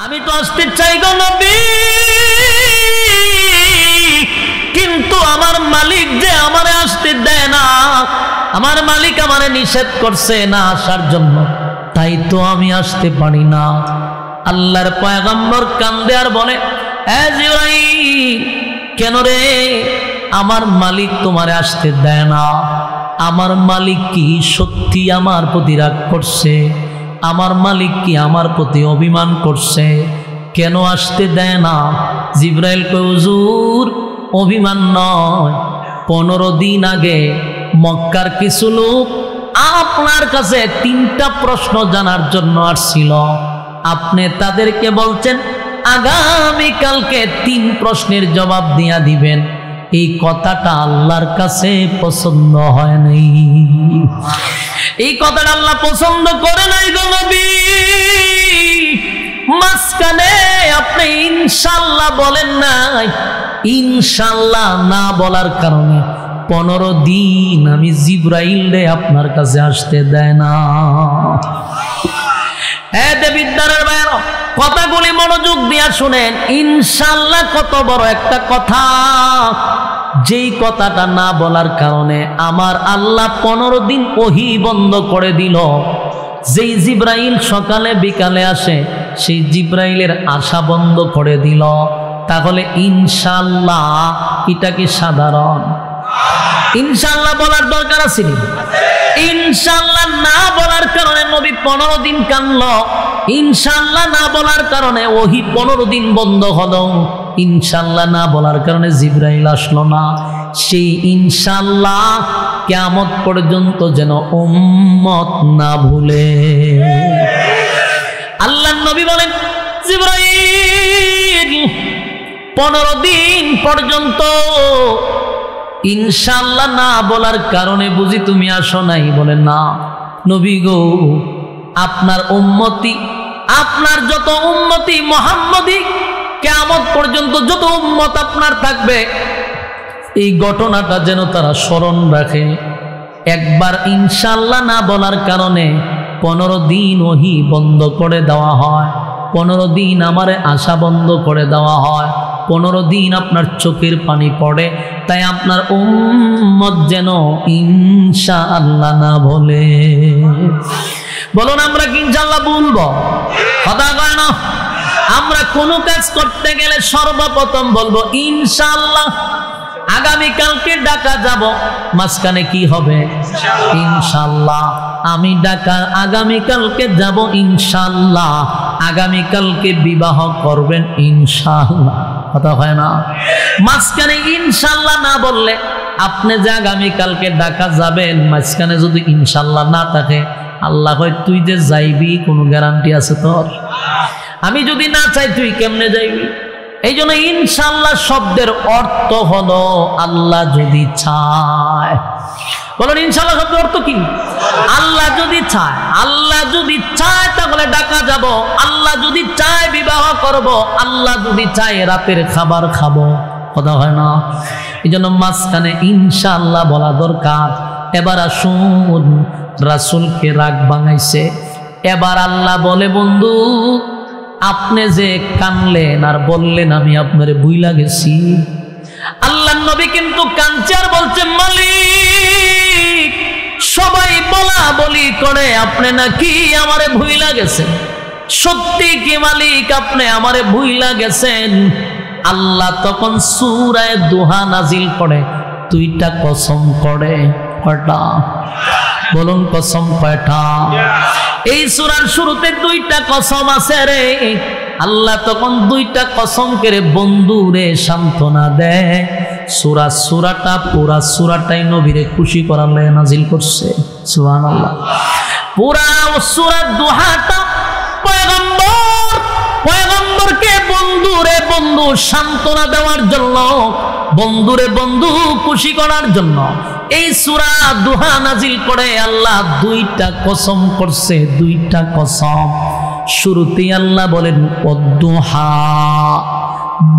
আমি তো আসতে চাই গো নবী, কিন্তু আমার মালিক যে আমারে আসতে দেয় না, আমার মালিক আমারে নিষেধ করছে না আসার জন্য, তাই তো আমি আসতে পারি না। আল্লাহর পয়গম্বর কান্দে আর বলে, এ জিবরাইল, কেন রে? আমার মালিক তোমারে আসতে দেয় না? আমার মালিক কি সত্যি আমার প্রতি রাগ করছে? আমার মালিক কি আমার প্রতি অভিমান করছে? কেন আসতে দেয় না? জিবরাইল কয়, হুজুর অভিমান নয়, 15 দিন আগে মক্কার কিছু লোক আপনার কাছে 3টা প্রশ্ন জানার জন্য আসছিল। আপনি তাদেরকে বলছেন আগামীকালকে 3 প্রশ্নের জবাব দিয়া দিবেন। এই কথাটা আল্লাহর কাছে পছন্দ হয় নাই। এই কথাটা আল্লাহ পছন্দ করে নাই গো নবী। মাঝখানে আপনি ইনশাআল্লাহ বলেন নাই। ইনশাআল্লাহ না বলার কারণে 15 দিন আমি জিবরাইল রে আপনার কাছে আসতে দেয় না। হ্যাঁ দেবিদ্বারের ভাইরা, কথাগুলি মনোযোগ দিয়া শুনেন। ইনশাআল্লাহ কত বড় একটা কথা, যেই কথাটা না বলার কারণে আমার আল্লাহ 15 দিন ওহী বন্ধ করে দিল। যেই জিবরাইল সকালে বিকালে আসে, সেই জিবরাইলের আশা বন্ধ করে দিল। তাহলে ইনশাআল্লাহ এটা কি সাধারণ? ইনশাআল্লাহ বলার দরকার আছে? ইনশাআল্লাহ না বলার কারণে নবী 15 দিন কানল। ইনশাআল্লাহ না বলার কারণে ওহী 15 দিন বন্ধ হলো। ইনশাআল্লাহ না বলার কারণে জিবরাইল আসলো না। সেই ইনশাআল্লাহ কিয়ামত পর্যন্ত যেন উম্মত না ভুলে। আল্লাহর নবী বলেন, জিবরাইল 15 দিন পর্যন্ত ইনশাআল্লাহ না বলার কারণে বুঝি তুমি আসো নাই? বলে না নবী গো, আপনার উম্মতি, আপনার যত উম্মতি মুহাম্মদী, কিয়ামত পর্যন্ত যত উম্মত আপনার থাকবে, এই ঘটনাটা যেন তারা স্মরণ রাখে। একবার ইনশাআল্লাহ না বলার কারণে 15 দিন ওহী বন্ধ করে দেওয়া হয়। 15 দিন আমারে আশা বন্ধ করে দেওয়া হয়। 15 দিন আপনার চোখের পানি পড়ে। তাই আপনার উম্মত যেন ইনশাআল্লাহ না বলে। বলুন আমরা কি ইনশাআল্লাহ বলবো? কথা কয় না? আমরা কোনো কাজ করতে গেলে সর্বপ্রথম বলবো ইনশাআল্লাহ। আগামীকালকে ঢাকা যাব, মাঝখানে কি হবে? ইনশাআল্লাহ। আমি ঢাকা আগামীকালকে যাব ইনশাআল্লাহ। আগামীকালকে বিবাহ করবেন ইনশাআল্লাহ। কথা হয় না? মাঝখানে ইনশাআল্লাহ না বললে, আপনি যে আগামীকালকে ঢাকা যাবেন, মাঝখানে যদি ইনশাআল্লাহ না থাকে, আল্লাহ কয় তুই যে যাইবি কোনো গ্যারান্টি আছে তোর? আমি যদি না চাই তুই কেমনে যাইবি? এই জন্য ইনশাআল্লাহ শব্দের অর্থ হলো আল্লাহ যদি চায়। বলুন ইনশাআল্লাহ শব্দের অর্থ কি? আল্লাহ যদি চায়। আল্লাহ যদি চায় তাহলে ঢাকা যাব। আল্লাহ যদি চায় বিবাহ করব। আল্লাহ যদি চায় রাতের খাবার খাবো। কথা হয় না? এই জন্য মাঝখানে ইনশাআল্লাহ বলা দরকার। এবার আসুন, রাসূলকে রাগ ভাঙাইছে। এবার আল্লাহ বলে, বন্ধু আপনি যে কানলেন আর বললেন আমি আপনারে ভুইলা গেছি, আল্লাহর নবী কিন্তু কাঁদছে আর বলছে, মালিক সবাই বলা বলি করে আপনি নাকি আমারে ভুইলা গেছেন। সত্যি কি মালিক আপনি আমারে ভুইলা গেছেন? আল্লাহ তখন সূরা দুহা নাজিল করে 2টা কসম করে। কয়টা? বলুন কসম কয়টা? এই সূরার শুরুতে 2টা কসম আছে রে। আল্লাহ তখন 2টা কসম করে বন্ধুরে সান্ত্বনা দেয়। সূরাটা পুরা সূরাটাই নবীরে খুশি করার লাগে নাজিল করছে। সুবহানাল্লাহ। পুরা সূরা দুহাটা পয়গম্বরকে বন্ধুরে বন্ধু সান্ত্বনা দেওয়ার জন্য, বন্ধুরে বন্ধু খুশি করার জন্য এই সূরা দুহা নাজিল করে। আল্লাহ 2টা কসম করছে, 2টা কসম। শুরুতে আল্লাহ বলেন ওয়াদ-দুহা,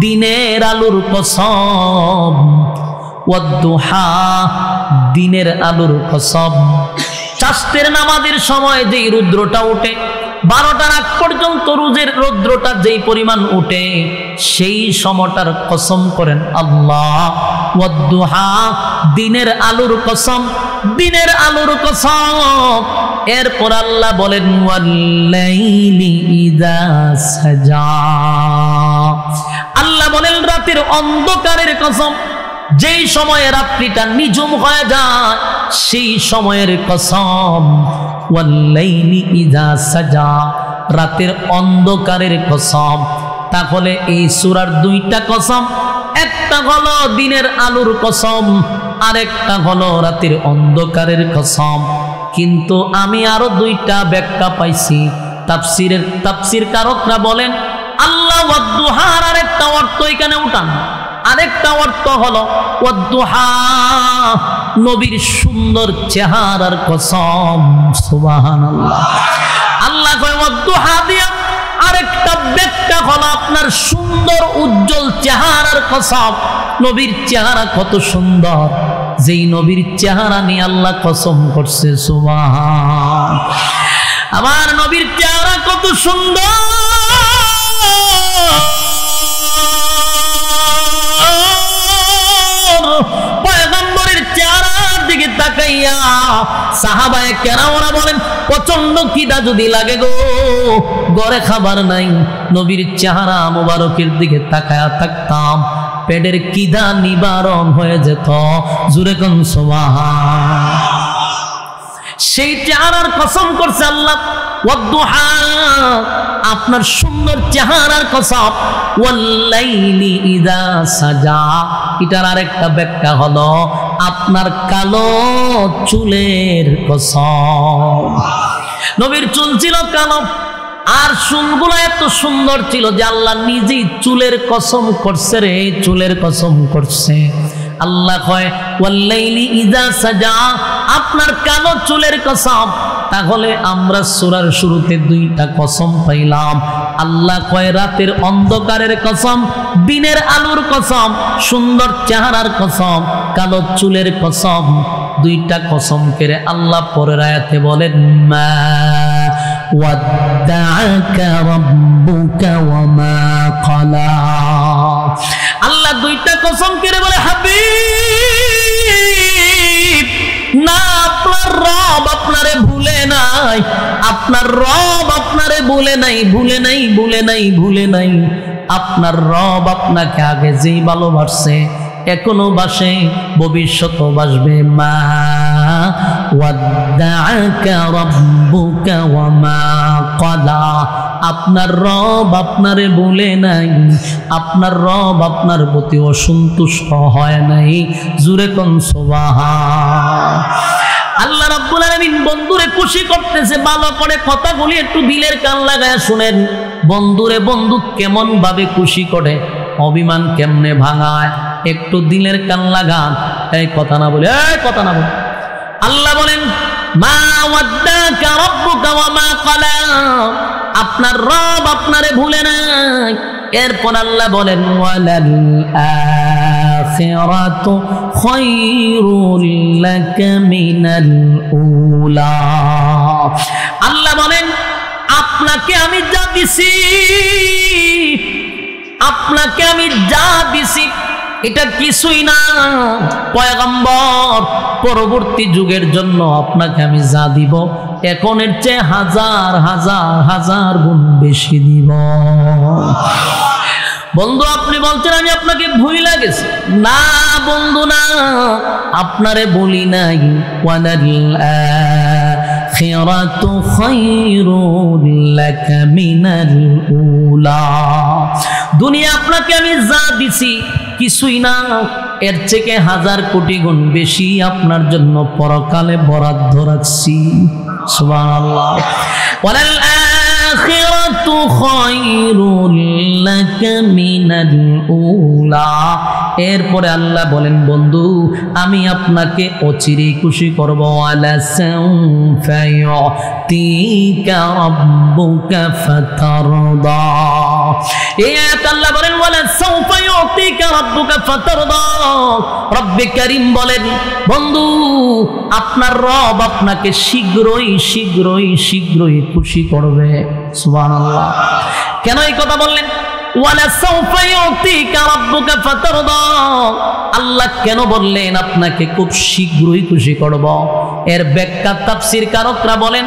দিনের আলোর কসম। ওয়াদ-দুহা, দিনের আলোর কসম। চাষতের নামাজের সময় যে রুদ্রটা ওঠে, 12টার আগ পর্যন্ত রৌদ্রটা যেই পরিমাণ উঠে সেই সময়টার কসম করেন আল্লাহ। ওয়াদ্দুহা, দিনের আলোর কসম, দিনের আলোর কসম। এরপর আল্লাহ বলেন ওয়াল্লাইলি ইযা সাজা, আল্লাহ বলেন রাতের অন্ধকারের কসম, যেই সময়ে রাত্রিটা নিঝুম হয়ে যায় সেই সময়ের কসম। ওয়াল্লাইলি ইযা সাজা, রাতের অন্ধকারের কসম। তাহলে এই সূরার দুইটা কসম, একটা হলো দিনের আলোর কসম, আরেকটা হলো রাতের অন্ধকারের কসম। কিন্তু আমি আরো দুইটা ব্যাখ্যা পাইছি। তাফসীর কারকরা বলেন আল্লাহ ওয়াদ্দুহার আরেকটা অর্থ এখানে উঠান, আরেকটা অর্থ হলো ওয়াদ্দুহা, নবীর সুন্দর চেহারার কসম। সুবহানাল্লাহ। আল্লাহ কয় ওয়াদ্দুহা দিয়া আরেকটা ব্যাখ্যা হলো আপনার সুন্দর উজ্জ্বল চেহারার কসম। নবীর চেহারা কত সুন্দর, যেই নবীর চেহারা নিয়ে আল্লাহ কসম করছে। সুবহান, আমার নবীর চেহারা কত সুন্দর। পয়গম্বরের চেহারার দিকে তাকাইয়া সাহাবায়ে কেরামরা বলেন প্রচন্ড খিদা যদি লাগে গো, ঘরে খাবার নাই, নবীর চেহারা মোবারকের দিকে তাকায়া থাকতাম, পেটের খিদা নিবারণ হয়ে যেত। জোরে কোন সুবহান। সেই চেহারার কসম করছে আল্লাহ। ওয়াদ্দুহা, আপনার সুন্দর চেহারার কসম। ওয়াল্লাইলি ইযা সাজা, এটার আরেকটা ব্যাখ্যা হলো আপনার কালো চুলের কসম। নবীর চুল ছিল কালো, আর চুলগুলো এত সুন্দর ছিল যে আল্লাহ নিজেই চুলের কসম করছে রে, চুলের কসম করছে। আল্লাহ কয় ওয়াল্লাইলি ইযা সাজা, আপনার কালো চুলের কসম। তাহলে আমরা সূরার শুরুতে দুইটা কসম পাইলাম। আল্লাহ কয় রাতের অন্ধকারের কসম, দিনের আলোর কসম, সুন্দর চেহারার কসম, কালো চুলের কসম। দুইটা কসম করে আল্লাহ পরের আয়াতে বলেন মা ওয়াদ্দাআকা রাব্বুকা ওয়া মা ক্বালা। আল্লাহ দুইটা কসম করে বলে হাবিব না, আপনার রব আপনারে ভুলে নাই, আপনার রব আপনারে ভুলে নাই, ভুলে নাই, ভুলে নাই, ভুলে নাই। আপনার রব আপনাকে আগে যেই ভালোবাসছে, এখনো বাসে, ভবিষ্যতেও বাসবে। মা ওয়াদ্দাআকা রাব্বুকা ওয়া মা ক্বালা, আপনার রব আপনারে ভুলে নাই, আপনার রব আপনার প্রতি অসন্তুষ্ট হয় নাই। জোরে কোন সুবহান। আল্লাহ রাব্বুল আলামিন বন্ধুরে খুশি করতেছে। ভালো করে কথাগুলি একটু দিলের কান লাগায় শুনেন। বন্ধুরে বন্ধু কেমন ভাবে খুশি করে, অভিমান কেমনে ভাঙায়, একটু দিলের কান লাগান। এই কথা না বলে, এই কথা না বলে। আল্লাহ বলেন মা ওয়াদ্দাকা রাব্বুকা ওয়া মা ক্বালা, আপনার রব আপনারে ভুলে নাই। এরপর আল্লাহ বলেন ওয়ালাল আখিরাতু খায়রুল লাকা মিনাল উলা। আল্লাহ বলেন আপনাকে আমি যা দিছি, আপনাকে আমি যা দিছি এটা কিছুই না পয়গম্বর। পরবর্তী যুগের জন্য আপনাকে আমি যা দিব এখনের চেয়ে হাজার হাজার হাজার গুণ বেশি দিব। বন্ধু আপনি বলছেন আমি আপনাকে ভুইলা গেছি। না বন্ধু না, আপনারে বলি নাই। ওয়ালাল আখিরাতু খায়রুল লাকা মিনাল উলা। দুনিয়া আপনাকে আমি যা দিছি কিছুই না, এর থেকে হাজার কোটি গুণ বেশি আপনার জন্য পরকালে বরাদ্দ রাখছি। সুবহানাল্লাহ। ওয়ালাল আখিরাতু খায়রুল লাকা মিনাল উলা। এরপরে আল্লাহ বলেন বন্ধু আমি আপনাকে অচিরেই খুশি করব। ওয়ালা সাউফা ইউতিকা রাব্বুকা ফাতারদা। এই আয়াত আল্লাহ বলেন ওয়ালা সাউফা ইউতিকা রাব্বুকা ফাতারদা। রব্বে কারীম বলেন বন্ধু আপনার রব আপনাকে শীঘ্রই শীঘ্রই শীঘ্রই খুশি করবে। সুবহানাল্লাহ। কেন এই কথা বললেন? ওয়ালা সাউফা ইউতিকা রাব্বুকা ফাতারদা। আল্লাহ কেন বললেন আপনাকে খুব শীঘ্রই খুশি করব? এর ব্যাখ্যা তাফসীর কারকরা বলেন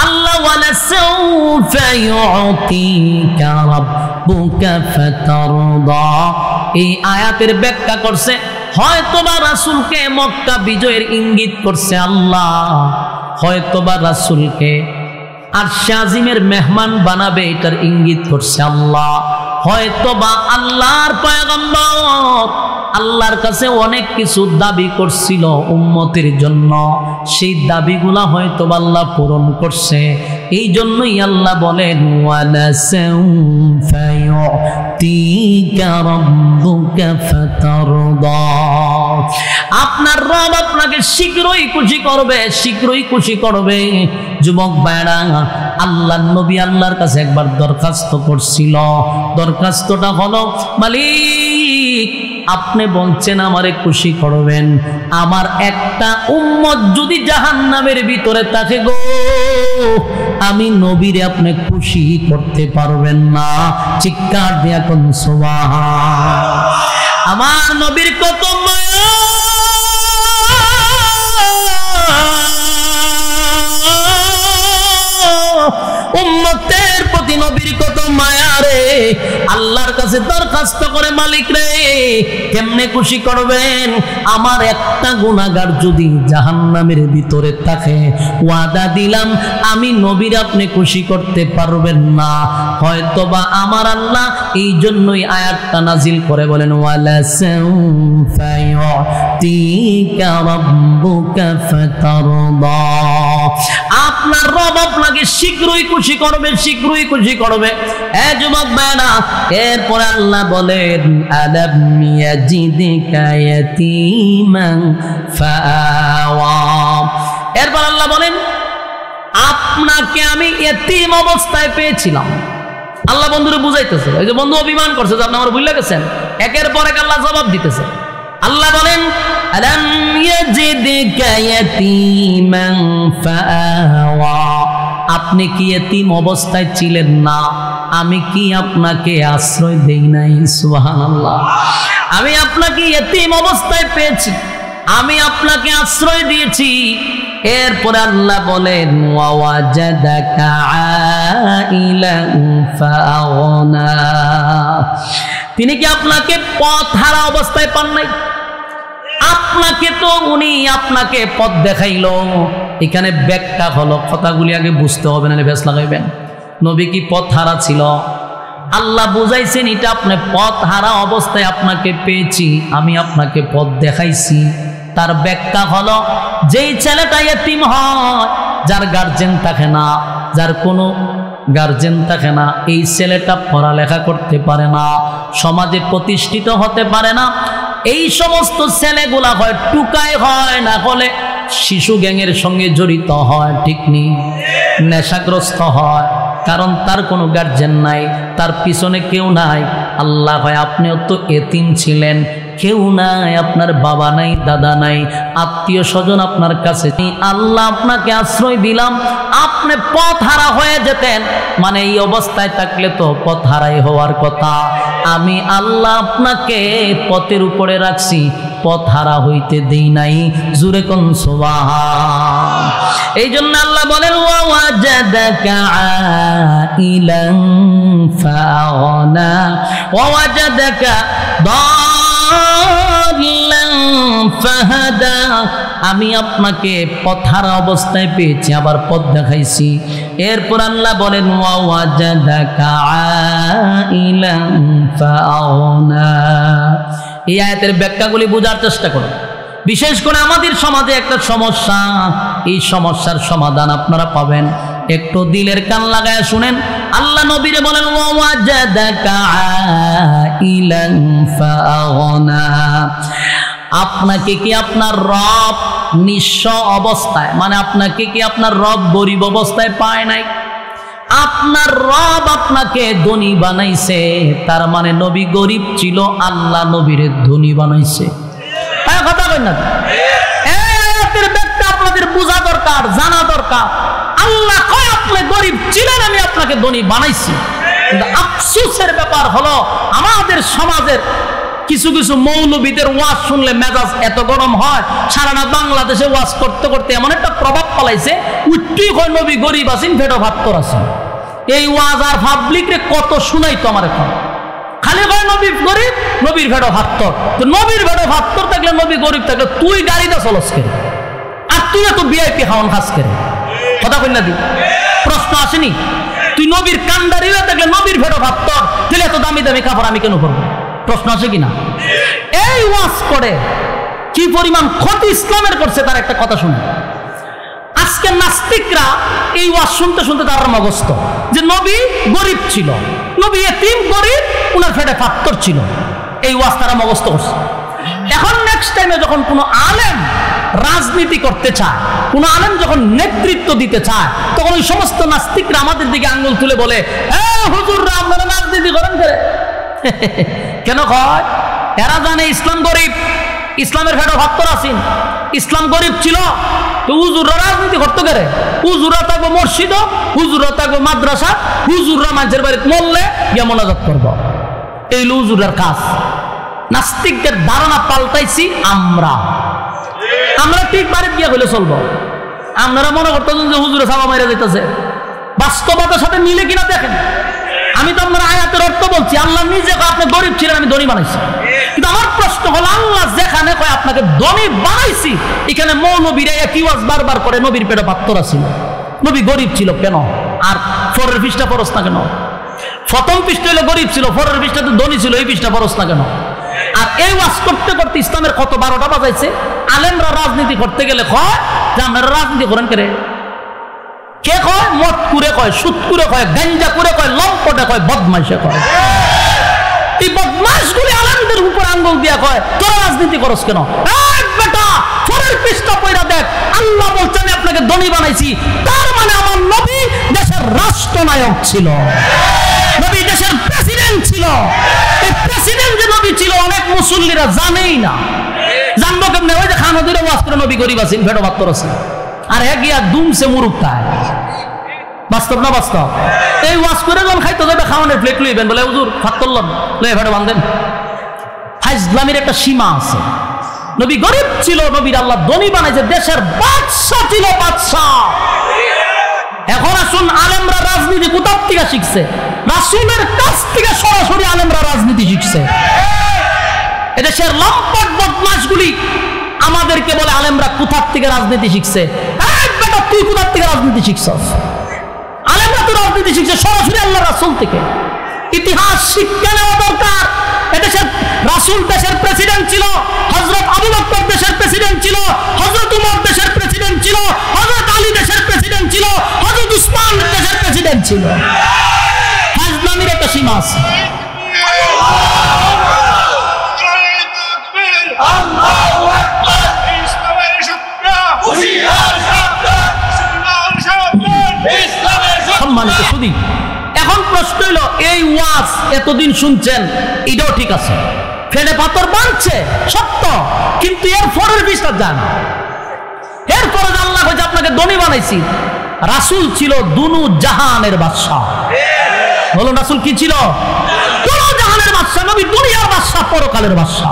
আল্লাহ ওয়ালা সাউফা ইউতিকা রাব্বুকা ফাতারদা এই আয়াতের ব্যাখ্যা করছে হয়তোবা রাসূলকে মক্কা বিজয়ের ইঙ্গিত করছে আল্লাহ, হয়তোবা রাসূলকে আরশে আজিমের মেহমান বানাবে এটার ইঙ্গিত করছে আল্লাহ, হয়তোবা আল্লাহর পয়গম্বর আল্লাহর কাছে অনেক কিছু দাবি করছিল উম্মতের জন্য, সেই দাবিগুলা হয়তোবা আল্লাহ পূরণ করছে। এই জন্যই আল্লাহ বলেন ওয়ালা সাউফা ইউতিকা রাব্বুকা ফাতারদা। আপনার রব আপনাকে শীঘ্রই খুশি করবে, শীঘ্রই খুশি করবে। যুবক ভাইরা আল্লাহর নবী আল্লাহর কাছে একবার দরখাস্ত করছিল। দরখাস্তটা হলো মালিক আপনি বলছেন আমারে খুশি করবেন, আমার একটা উম্মত যদি জাহান্নামের ভিতরে থাকে গো আমি নবীরে আপনি খুশি করতে পারবেন না। চিৎকার দিয়া কোন সুবহান। আমার নবীর কত মায়া, উম্মতের প্রতি নবীর কত মায়া রে। আল্লাহর কাছে দরখাস্ত করে মালিক রে কেমনে খুশি করবেন, আমার একটা গুনাহগার যদি জাহান্নামের ভিতরে থাকে ওয়াদা দিলাম আমি নবীর আপনি খুশি করতে পারবেন না। হয়তোবা আমার আল্লাহ এই জন্যই আয়াতটা নাজিল করে বলেন ওয়ালা সাউফা ইউতিকা রাব্বুকা ফাতারদা। আপনার রব আপনাকে শীঘ্রই খুশি করবে, শীঘ্রই খুশি করবে। এ যুবক ভাইরা এরপরে আল্লাহ বলেন আলাম ইয়াজিদিকা ইয়াতীমান ফাআওয়া। এরপর আল্লাহ বলেন আপনাকে আমি ইতিম অবস্থায় পেয়েছিলাম। আল্লাহ বন্ধুরে বুঝাইতেছে, এই যে বন্ধু অভিমান করছে যে আপনি আমার ভুলে গেছেন, একের পর এক আল্লাহ জবাব দিতেছে। আল্লাহ বলেন আলাম ইয়াজিদিকা ইয়াতীমান ফাআওয়া। আপনি কি ইতিম অবস্থায় ছিলেন না? আমি কি আপনাকে আশ্রয় দেই নাই? সুবহানাল্লাহ। আমি আপনাকে ইতিম অবস্থায় পেয়েছি, আমি আপনাকে আশ্রয় দিয়েছি। এরপরে আল্লাহ বলেন ওয়াজাদাকা আইলান ফাআগনা। তিনি কি আপনাকে পথহারা অবস্থায় পান নাই? আপনাকে তো উনি আপনাকে পথ দেখাইলো। এখানে ব্যাখ্যা হলো, কথাগুলি আগে বুঝতে হবে না ভেস লাগাইবেন। নবী কি পথ হারা ছিল? আল্লাহ বুঝাইছেন এটা আপনি পথ হারা অবস্থায় আপনাকে পেয়েছি, আমি আপনাকে পথ দেখাইছি। তার ব্যাখ্যা হলো যেই ছেলেটা ইতিম হয়, যার গার্জেন থাকে না, যার কোনো গার্জেন থাকে না, এই ছেলেটা পড়ালেখা করতে পারে না, সমাজে প্রতিষ্ঠিত হতে পারে না। এই সমস্ত ছেলেগুলা হয় টুকাই হয়, না হলে শিশু গ্যাংয়ের সঙ্গে জড়িত হয়, ঠিক নেই, নেশাগ্রস্ত হয়, কারণ তার কোনো গার্জেন নাই, তার পিছনে কেউ নাই। আল্লাহ হয় আপনিও তো এতিম ছিলেন, কেউ নাই, আপনার বাবা নাই, দাদা নাই, আত্মীয় স্বজন আপনার কাছে নেই। আল্লাহ আপনাকে আশ্রয় দিলাম, আপনি পথ হারা হয়ে যেতেন, মানে এই অবস্থায় থাকলে তো পথ হারাই হওয়ার কথা। আমি আল্লাহ আপনাকে পথের উপরে রাখছি, পথ হারা হইতে দেই নাই। জুরে কোন সুবহান। এই জন্য আল্লাহ বলেন ওয়াজাদাকা আইলান ফাআগনা ওয়াজাদাকা দাল্লান ফাহাদা। আমি আপনাকে পথহারা অবস্থায় পেয়েছি, আবার পথ দেখাইছি। এরপর আল্লাহ বলেন ওয়াজাদাকা আইলান ফাআগনা। এই আয়াতের ব্যাখ্যাগুলি বোঝার চেষ্টা করুন। বিশেষ করে আমাদের সমাজে একটা সমস্যা, এই সমস্যার সমাধান আপনারা পাবেন, একটু দিলের কান লাগায় শুনেন। আল্লাহ নবীরে বলেন ওয়াজাদাকা আইলান ফাআগনা। আপনাকে কি আপনার রব নিঃস্ব অবস্থায়, মানে আপনাকে কি আপনার রব গরিব অবস্থায় পায় নাই? আপনার রব আপনাকে ধনী বানাইছে, তার মানে নবী গরিব ছিল, আল্লাহ নবীর ধনী বানাইছে। কথা কই না? এই আয়াতের ব্যাখ্যা আপনাদের বোঝা দরকার, জানা দরকার। আল্লাহ কয় আপনি গরিব ছিলেন, আমি আপনাকে ধনী বানাইছি। কিন্তু আফসোসের ব্যাপার হলো আমাদের সমাজের কিছু কিছু মৌলবীদের ওয়াজ শুনলে মেজাজ এত গরম হয়, সারা না বাংলাদেশে ওয়াজ করতে করতে এমন একটা প্রভাব পালাইছে, উঠতেই হয় নবী গরিব আছেন, ভেটো ভাত্তর আছেন। এই ওয়াজ আর পাবলিক রে কত শুনাই তো আমার এখন, খালি কয় নবী গরিব, নবীর ভেটো ভাত্তর। তো নবীর ভেটো ভাত্তর থাকলে, নবী গরিব থাকলে তুই গাড়িতে চলস কেন, আর তুই এত ভিআইপি খাওয়ান খাস কেন? কথা কই না দি? প্রশ্ন আসেনি? তুই নবীর কান্ডারি হয়ে থাকলে, নবীর ভেটো ভাত্তর, তাহলে এত দামি দামি কাপড় আমি কেন করবো? প্রশ্ন আছে কিনা? এই ওয়াজ করে কি পরিমাণ ক্ষতি ইসলামের করছে তার একটা কথা শুনে। আজকে নাস্তিকরা এই ওয়াজ শুনতে শুনতে তার মগস্ত যে নবী গরিব ছিল, নবী এতিম গরিব, উনার পেটে পাথর ছিল, এই ওয়াজ তারা মগস্ত করছে। এখন নেক্সট টাইমে যখন কোনো আলেম রাজনীতি করতে চায়, কোনো আলেম যখন নেতৃত্ব দিতে চায়, তখন ওই সমস্ত নাস্তিকরা আমাদের দিকে আঙ্গুল তুলে বলে, হুজুররা আপনারা রাজনীতি করেন কেন? কয় এরা জানে ইসলাম গরিব, ইসলামের ভেটো ভাত্তর আছেন, ইসলাম গরিব ছিল, তো হুজুররা রাজনীতি করতে গেলে, হুজুররা থাকবো মসজিদ, হুজুররা থাকবো মাদ্রাসা, হুজুররা মানুষের বাড়িতে মরলে গিয়ে মোনাজাত করব, এই হুজুরের কাজ। নাস্তিকদের ধারণা পাল্টাইছি আমরা ঠিক বাড়িতে গিয়ে হইলে চলবো। আপনারা মনে করতেছেন যে হুজুরে সাবা মাইরা যাইতেছে, বাস্তবতার সাথে মিলে কিনা দেখেন। আমি তো আপনার আয়াতের অর্থ বলছি, আল্লাহ নিজে আপনি গরিব ছিলেন, আমি ধনী বানাইছি। কিন্তু আমার প্রশ্ন হলো, আল্লাহ যেখানে কয় আপনাকে ধনী বানাইছি, এখানে মৌলবীরা একই ওয়াজ বারবার করে নবীর পেটে পাথর ছিল, নবী গরিব ছিল কেন? আর পরের পৃষ্ঠা পরশ না কেন? প্রথম পৃষ্ঠা হলো গরিব ছিল, পরের পৃষ্ঠাতে ধনী ছিল, এই পৃষ্ঠা পরশ না কেন? আর এই ওয়াজ করতে করতে ইসলামের কত 12টা বাজাইছে। আলেমরা রাজনীতি করতে গেলে কয় যে আপনারা রাজনীতি করেন কে? কে কয়? মদ করে কয়, সুদ করে কয়, গাঞ্জা করে কয়, লম্পটে কয়, বদমাইশে কয়। এই বদমাইশগুলি আলেমদের উপর আঙ্গুল দিয়া কয় তোরা রাজনীতি করস কেন? বেটা পরের পৃষ্ঠা পয়রা দেখ, আল্লাহ বলছেন আপনাকে ধনী বানাইছি, তার মানে আমার নবী দেশের রাষ্ট্রনায়ক ছিল, নবী দেশের প্রেসিডেন্ট ছিল। এই প্রেসিডেন্ট যে নবী ছিল অনেক মুসল্লিরা জানেই না। জানবো কেমনে? ওই যে খানা দুইটা ওয়াজ করে নবী গরিব আছেন, ভেটো ভাত্তর আছেন, আর এক গিয়া দুমছে মুরুখ খায়। বাস্তব না বাস্তব? এই ওয়াজ করে যখন খাইতে যাবে খাওয়ানোর প্লেট লইবেন, বলে হুজুর ফাত্তর লন, লয়ে ভেটো বাঁধেন। ফাইজলামের একটা সীমা আছে। নবী গরিব ছিল, নবীর আল্লাহ ধনী বানাইছে, দেশের বাদশা ছিল, বাদশা। এখন আসুন, আলেমরা রাজনীতি কোথার থেকে শিখছে? রাসূলের কাছ থেকে সরাসরি আলেমরা রাজনীতি শিখছে। এদেশের লম্পট বদমাশগুলি আমাদেরকে বলে আলেমরা কোথার থেকে রাজনীতি শিখছে। বেটা তুই কোথার থেকে রাজনীতি শিখছস? আলেমরা তো রাজনীতি শিখছে সরাসরি আল্লাহ রাসূল থেকে। ইতিহাস শিক্ষা নেওয়া দরকার। এদেশের রাসূল দেশের প্রেসিডেন্ট ছিল, হযরত আবু বকর দেশের প্রেসিডেন্ট ছিল, হযরত উমর দেশের প্রেসিডেন্ট ছিল, হযরত আলী দেশের প্রেসিডেন্ট ছিল, হযরত উসমান দেশের প্রেসিডেন্ট ছিল। ফাজলামির একটা সীমা আছে। সম্মানিত সুধী, এখন প্রশ্ন হলো, এই ওয়াজ এতদিন শুনছেন, এটাও ঠিক আছে, ফেলে পাথর বাঁধছে সত্য, কিন্তু এর পরের বিষয় যান, এরপরে আল্লাহ হয়েছে আপনাকে ধনী বানাইছি। রাসূল ছিল দুনু জাহানের বাদশা। বলুন রাসূল কি ছিল? দুনু জাহানের বাদশা। নবী দুনিয়ার বাদশা, পরকালের বাদশা,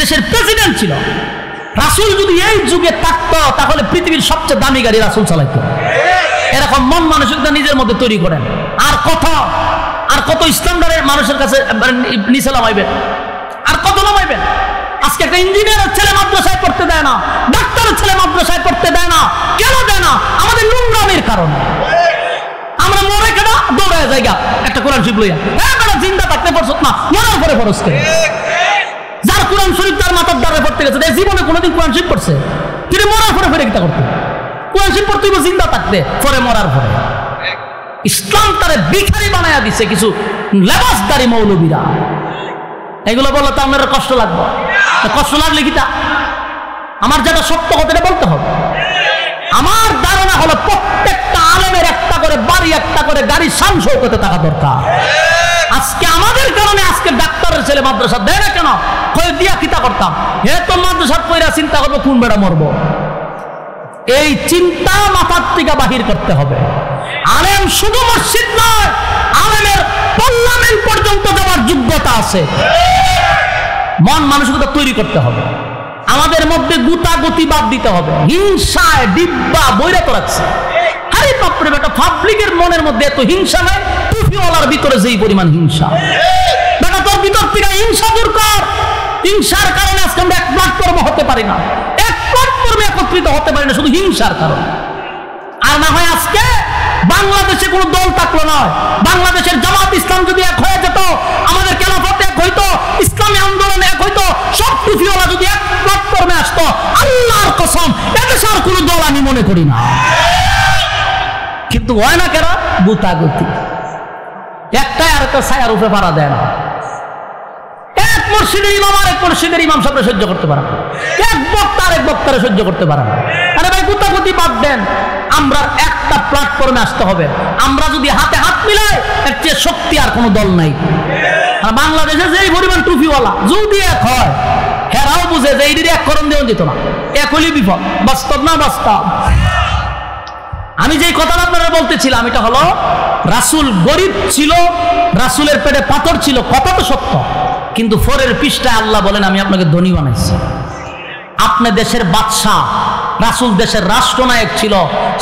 দেশের প্রেসিডেন্ট ছিল। রাসূল যদি এই যুগে থাকতো, তাহলে পৃথিবীর সবচেয়ে দামি গাড়ি রাসূল চালাইতো। এরকম মন মানসিকতা নিজের মধ্যে তৈরি করেন। আর কত ইসলামদারের মানুষের কাছে নিচে নামাইবেন, আর কত নামাইবেন? আজকে একটা ইঞ্জিনিয়ারের ছেলে মাদ্রাসায় পড়তে দেয় না, ডাক্তারের ছেলে মাদ্রাসায় পড়তে দেয় না। কেন দেয় না? আমাদের নোংরামির কারণে। আমরা মরে কেনা দৌড়ায় জায়গা একটা কোরআন শরীফ লইয়া, জিন্দা থাকতে পড়ছত না, মরার পরে পড়ছ কেন? যার কোরআন শরীফ তার মাথার দ্বারা পড়তে গেছে, জীবনে কোনোদিন কোরআন শরীফ পড়ছে? তিনি মরার পরে ফেরে কিতা করতে? কোরআন শরীফ পড়তে জিন্দা থাকতে, পরে মরার পরে। ইসলাম তারে ভিখারি বানায়া দিছে কিছু লেবাসদারি মৌলবীরা। এগুলো বললে তো আপনার কষ্ট লাগবে। কষ্ট লাগলে কি তা? আমার যেটা সত্য কথা বলতে হবে। আমার ধারণা হলো প্রত্যেকটা আলেমের একটা করে করে বাড়ি একটা করে গাড়ি শান শৌকতে থাকা দরকার। আজকে আমাদের কারণে আজকে ডাক্তারের ছেলে মাদ্রাসা দেয় না কেন? কই দিয়া কিতা করতাম, হে তো মাদ্রাসা কইরা চিন্তা করবো কোন বেড়া মরবো। এই চিন্তা মাথার থেকে বাহির করতে হবে। আলেম শুধু মসজিদ নয়, আলেমের পার্লামেন্ট পর্যন্ত যাওয়ার যোগ্যতা আছে। মন মানসিকতা তৈরি করতে হবে। আমাদের মধ্যে গুতাগুতি বাদ দিতে হবে। হিংসায় ডিব্বা বৈরাত রাখছে। আরে বাপরে বেটা, পাবলিকের মনের মধ্যে এত হিংসা নাই, টুপিওয়ালার ভিতরে যেই পরিমাণ হিংসা। বেটা তোর ভিতর থেকে হিংসা দূর কর। হিংসার কারণে আজকে আমরা এক প্ল্যাটফর্মে হতে পারি না, এক প্ল্যাটফর্মে একত্রিত হতে পারি না শুধু হিংসার কারণে। আর না হয় আজকে বাংলাদেশে কোনো দল থাকলো নয়, বাংলাদেশের জামাত ইসলাম যদি এক হয়ে যেত, আমাদের খেলাফত এক হইতো, ইসলামী আন্দোলন এক হইতো, সব টুপিওয়ালা যদি এক প্ল্যাটফর্মে আসতো, আল্লাহর কসম এদেশে আর কোনো দল আমি মনে করি না। কিন্তু হয় না কেন? গুতাগুতি। একটাই আর একটা ছায়ার উপরে পাড়া দেয় না। এক মসজিদের ইমাম আর এক মসজিদের ইমাম সাহেব সহ্য করতে পারে না, এক বক্তা আর এক বক্তারে সহ্য করতে পারে না। আরে ভাই গুতাগুতি বাদ দেন, আমরা একটা প্ল্যাটফর্মে আসতে হবে। আমরা যদি হাতে হাত মিলাই, এর চেয়ে শক্তি আর কোনো দল নাই। আর বাংলাদেশে যেই পরিমাণ টুপিওয়ালা যদি এক হয়, হেরাও বুঝে যে এইদিকে এক করণ দেওয়া যেত না, এক হলি বিপদ। বাস্তব না বাস্তব? আমি যেই কথাটা আপনারা বলতেছিলাম, এটা হলো রাসূল গরিব ছিল, রাসূলের পেটে পাথর ছিল, কথা তো সত্য। কিন্তু ফরের পৃষ্ঠায় আল্লাহ বলেন আমি আপনাকে ধনী বানাইছি। আপনি দেশের বাদশাহ, রাসূল দেশের রাষ্ট্রনায়ক ছিল।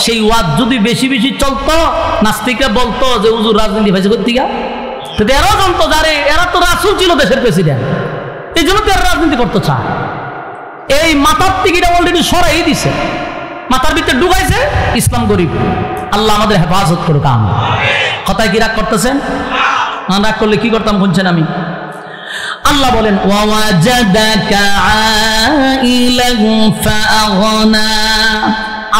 সেই ওয়াজ যদি বেশি বেশি চলতো, নাস্তিকরা বলতো যে হুজুর রাজনীতি হয়েছে কোত্থেকে? এরাও জানতো যারে এরা তো রাসূল ছিল দেশের প্রেসিডেন্ট, এই জন্য তো এরা রাজনীতি করতে চায়। এই মাথার টিকিটা অলরেডি সরাই দিছে, মাথার ভিতরে ঢুকাইছে ইসলাম গরিব। আল্লাহ আমাদের হেফাজত করুক। কথায় কি রাগ করতেছেন? না রাগ করলে কি করতাম শুনছেন? আমি আল্লাহ বলেন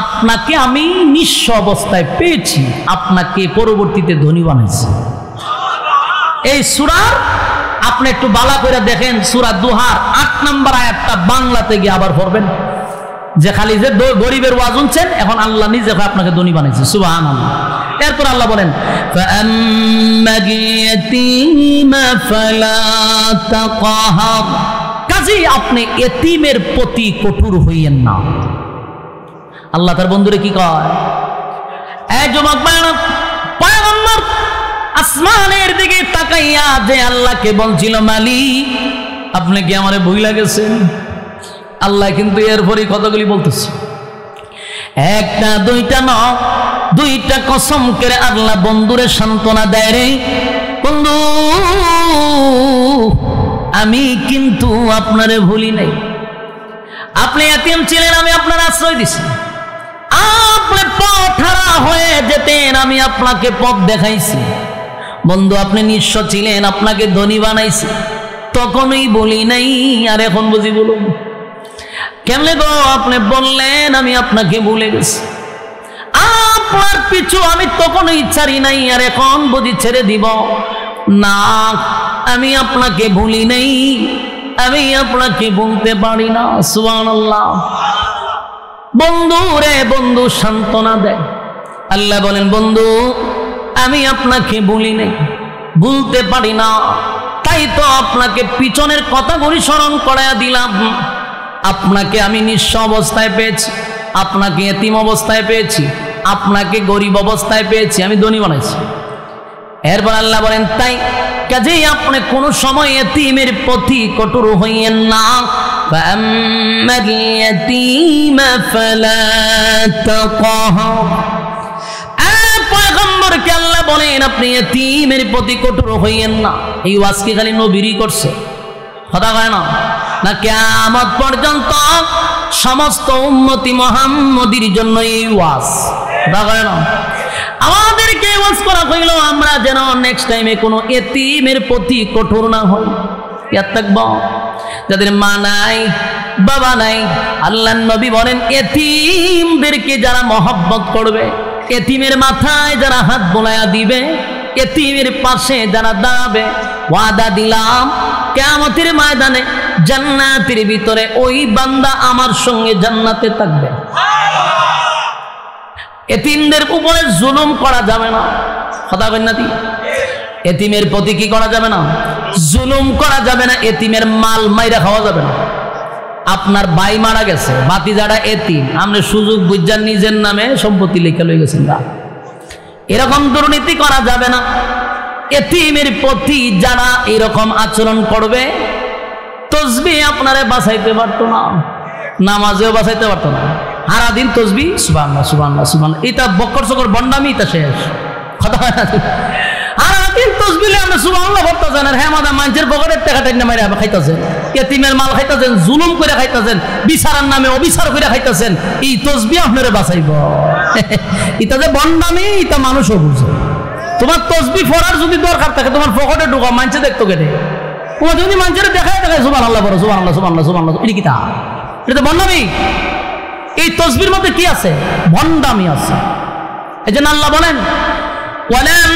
আপনাকে আমি নিঃস্ব অবস্থায় পেয়েছি, আপনাকে পরবর্তীতে ধনী বানাইছি। এই সূরার আপনি একটু বালা করে দেখেন, সূরা দুহার ৮ নম্বর আয়াতটা বাংলাতে গিয়ে আবার পড়বেন, যে খালি যে গরিবের ওয়াজ শুনছেন, এখন আল্লাহ নিজে আপনাকে ধনী বানাইছে। সুবহানাল্লাহ। এরপর আল্লাহ বলেন কাজী আপনি এতিমের প্রতি কঠোর হইয়েন না। আল্লাহ তার বন্ধুরে কি কয়? এই যুবক পয়গম্বর আসমানের দিকে তাকাইয়া যে আল্লাহকে বলছিল মালিক আপনি কি আমারে ভুইলা গেছেন? আল্লাহ কিন্তু এরপরই কতগুলি বলতেছে, একটা দুইটা না, দুইটা কসম করে আল্লাহ বন্ধুরে সান্ত্বনা দেয়, রে বন্ধু আমি কিন্তু আপনারে ভুলি নাই। আপনি এতিম ছিলেন, আমি আপনার আশ্রয় দিছি। আপনি পথ হারা হয়ে যেতেন, আমি আপনাকে পথ দেখাইছি। বন্ধু আপনি নিঃস্ব ছিলেন, আপনাকে ধনী বানাইছি, তখনই বলি নাই, আর এখন বুঝি বলুন কেমনে গো? আপনি বললেন আমি আপনাকে ভুলে গেছি, আপনার পিছু আমি তখনই ছাড়ি নাই, আর এখন বুঝি ছেড়ে দিব না। আমি আপনাকে ভুলি নাই, আমি আপনাকে ভুলতে পারি না। সুবহানাল্লাহ। বন্ধু রে বন্ধু সান্ত্বনা দেয়। আল্লাহ বলেন বন্ধু আমি আপনাকে ভুলি নাই, ভুলতে পারি না, তাই তো আপনাকে পিছনের কথাগুলি স্মরণ করাইয়া দিলাম। আপনাকে আমি নিঃস্ব অবস্থায় পেয়েছি, আপনাকে এতিম অবস্থায় পেয়েছি, আপনাকে গরিব অবস্থায় পেয়েছি, আমি ধনী বানাইছি। এরপর আল্লাহ বলেন তাই কাজেই আপনি কোনো সময় এতিমের প্রতি কঠোর হইয়েন না। পয়গম্বরকে আল্লাহ বলেন আপনি এতিমের প্রতি কঠোর হইয়েন না। এই ওয়াজ কি খালি নবীরই করছে? কথা কয় না, না কিয়ামত পর্যন্ত সমস্ত উম্মতি মুহাম্মদীর জন্য এই ওয়াজ। কথা কয় না, আমাদেরকে ওয়াজ করা হইল আমরা যেন নেক্সট টাইমে কোনো এতিমের প্রতি কঠোর না হই। যাদের মা নাই বাবা নাই, আল্লাহর নবী বলেন এতিমদেরকে যারা মহব্বত করবে, এতিমের মাথায় যারা হাত বোলায়া দিবে, এতিমের পাশে যারা দাঁড়াবে, ওয়াদা দিলাম কিয়ামতের ময়দানে জান্নাতের ভিতরে ওই বান্দা আমার সঙ্গে জান্নাতে থাকবে। এতিমদের উপরে জুলুম করা যাবে না, কথা বলেন না? এতিমের প্রতি কি করা যাবে না? জুলুম করা যাবে না। এতিমের মাল মাইরা খাওয়া যাবে না। আপনার ভাই মারা গেছে, ভাতিজাটা এতিম, আপনি সুযোগ বুঝার নিজের নামে সম্পত্তি লিখে লই গেছেন না, এরকম দুর্নীতি করা যাবে না। এতিমের প্রতি যারা এরকম আচরণ করবে, তসবিহ আপনারে বাঁচাইতে পারতো না, নামাজেও বাঁচাইতে পারতো না। সারাদিন তসবিহ সুবহানাল্লাহ সুবহানাল্লাহ সুবহানাল্লাহ, এটা বক্কর সকর বন্ডামি, এটা শেষ, কথা হয় না? সারাদিন তসবিহ আপনি সুবহানাল্লাহ পড়তেছেন, আর হ্যাঁ মাদা মানুষের পকেটের টাকা টাইনা মাইরা খাইতেছেন, এতিমের মাল খাইতেছেন, জুলুম করে খাইতেছেন, বিচারের নামে অবিচার করে খাইতেছেন। এই তসবিহ আপনারে বাঁচাইব? এটা যে বন্ডামি, এটা মানুষও বুঝে। তোমার তসবিহ পড়ার যদি দরকার থাকে, তোমার পকেটে ঢুকা, মানুষে দেখতো কেটে, তোমার যদি মানুষের দেখায় দেখায় সুবহানাল্লাহ পড়ো, সুবহানাল্লাহ সুবহানাল্লাহ সুবহানাল্লাহ, এটা কি তা? এটা তো বন্ডামি। এই তসবির মধ্যে কি আছে? ভন্ডামি আছে। এই জন্য আল্লাহ বলেন, ওয়ালাম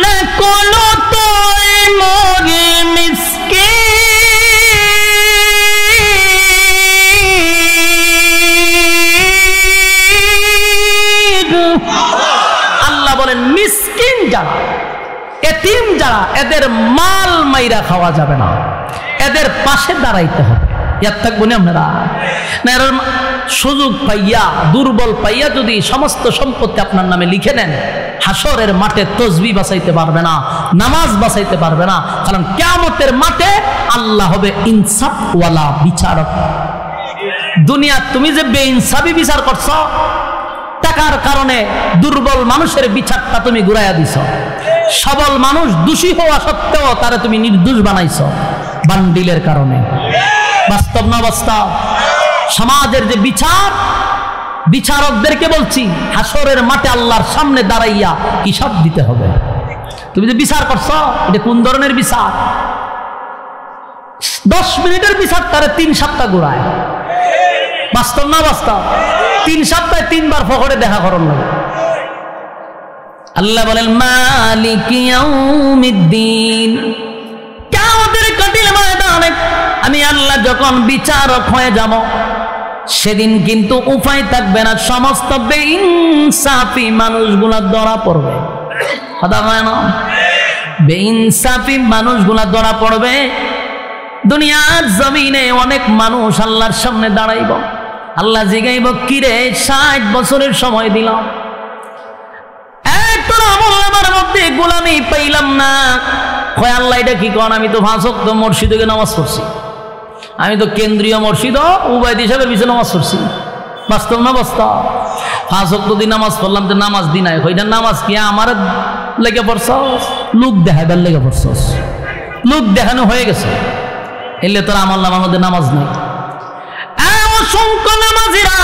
নাকুলু তুইমুল মিসকিন। আল্লাহ বলেন মিসকিন যারা, এতিম যারা, এদের মাল মাইরা খাওয়া যাবে না, এদের পাশে দাঁড়াইতে হবে। ইয়াদ থাকবো না আপনারা? না, এর সুযোগ পাইয়া, দুর্বল পাইয়া যদি সমস্ত সম্পত্তি আপনার নামে লিখে নেন, হাসরের মাঠে তসবিহ বাঁচাইতে পারবে না, নামাজ বাঁচাইতে পারবে না। কারণ কিয়ামতের মাঠে আল্লাহ হবে ইনসাফওয়ালা বিচারক। দুনিয়া তুমি যে বেইনসাফি বিচার করছো, টাকার কারণে দুর্বল মানুষের বিচারটা তুমি ঘুরাইয়া দিছ, সবল মানুষ দোষী হওয়া সত্ত্বেও তারা তুমি নির্দোষ বানাইছো বান্ডিলের কারণে। বাস্তব না বাস্তব? সমাজের যে বিচার, বিচারকদেরকে বলছি, হাসরের মাঠে আল্লাহর সামনে দাঁড়াইয়া হিসাব দিতে হবে। তুমি যে বিচার করছো, এটা কোন ধরনের বিচার? 10 মিনিটের বিচার তারা 3 সপ্তাহ ঘুরায়। বাস্তব না বাস্তব? 3 সপ্তাহে 3 বার ফখরে দেখা করার লাগে। আল্লাহ বলেন মালিকি ইয়াউমিদ্দিন, কিয়ামতের কঠিন ময়দানে আমি আল্লাহ যখন বিচারক হয়ে যাব, সেদিন কিন্তু উপায় থাকবে না, সমস্ত বেইনসাফি মানুষগুলা ধরা পড়বে। কথা হয় না? বেইনসাফি মানুষগুলা ধরা পড়বে। দুনিয়ার জমিনে অনেক মানুষ আল্লাহর সামনে দাঁড়াইব, আল্লাহ জিগাইব, কিরে 60 বছরের সময় দিলাম, তোর আমল আমার মধ্যে গোলামি পাইলাম না। কয় আল্লাহ এটা কি কন? আমি তো 5 ওয়াক্ত মসজিদে নামাজ পড়ছি, আমি তো কেন্দ্রীয় মসজিদ উবাইদ সাহেবের পিছনে নামাজ পড়ছি। বাস্তব না বাস্তব? 5 ওয়াক্ত দিন নামাজ পড়লাম, তো নামাজ দিন নাই, ওইটা নামাজ কি আমার লেগে পড়ছস? লোক দেখাবার লেগে পড়ছস, লোক দেখানো হয়ে গেছে, এলে তোর আমল নামার মধ্যে নামাজ নেই। অসংখ্য নামাজিরা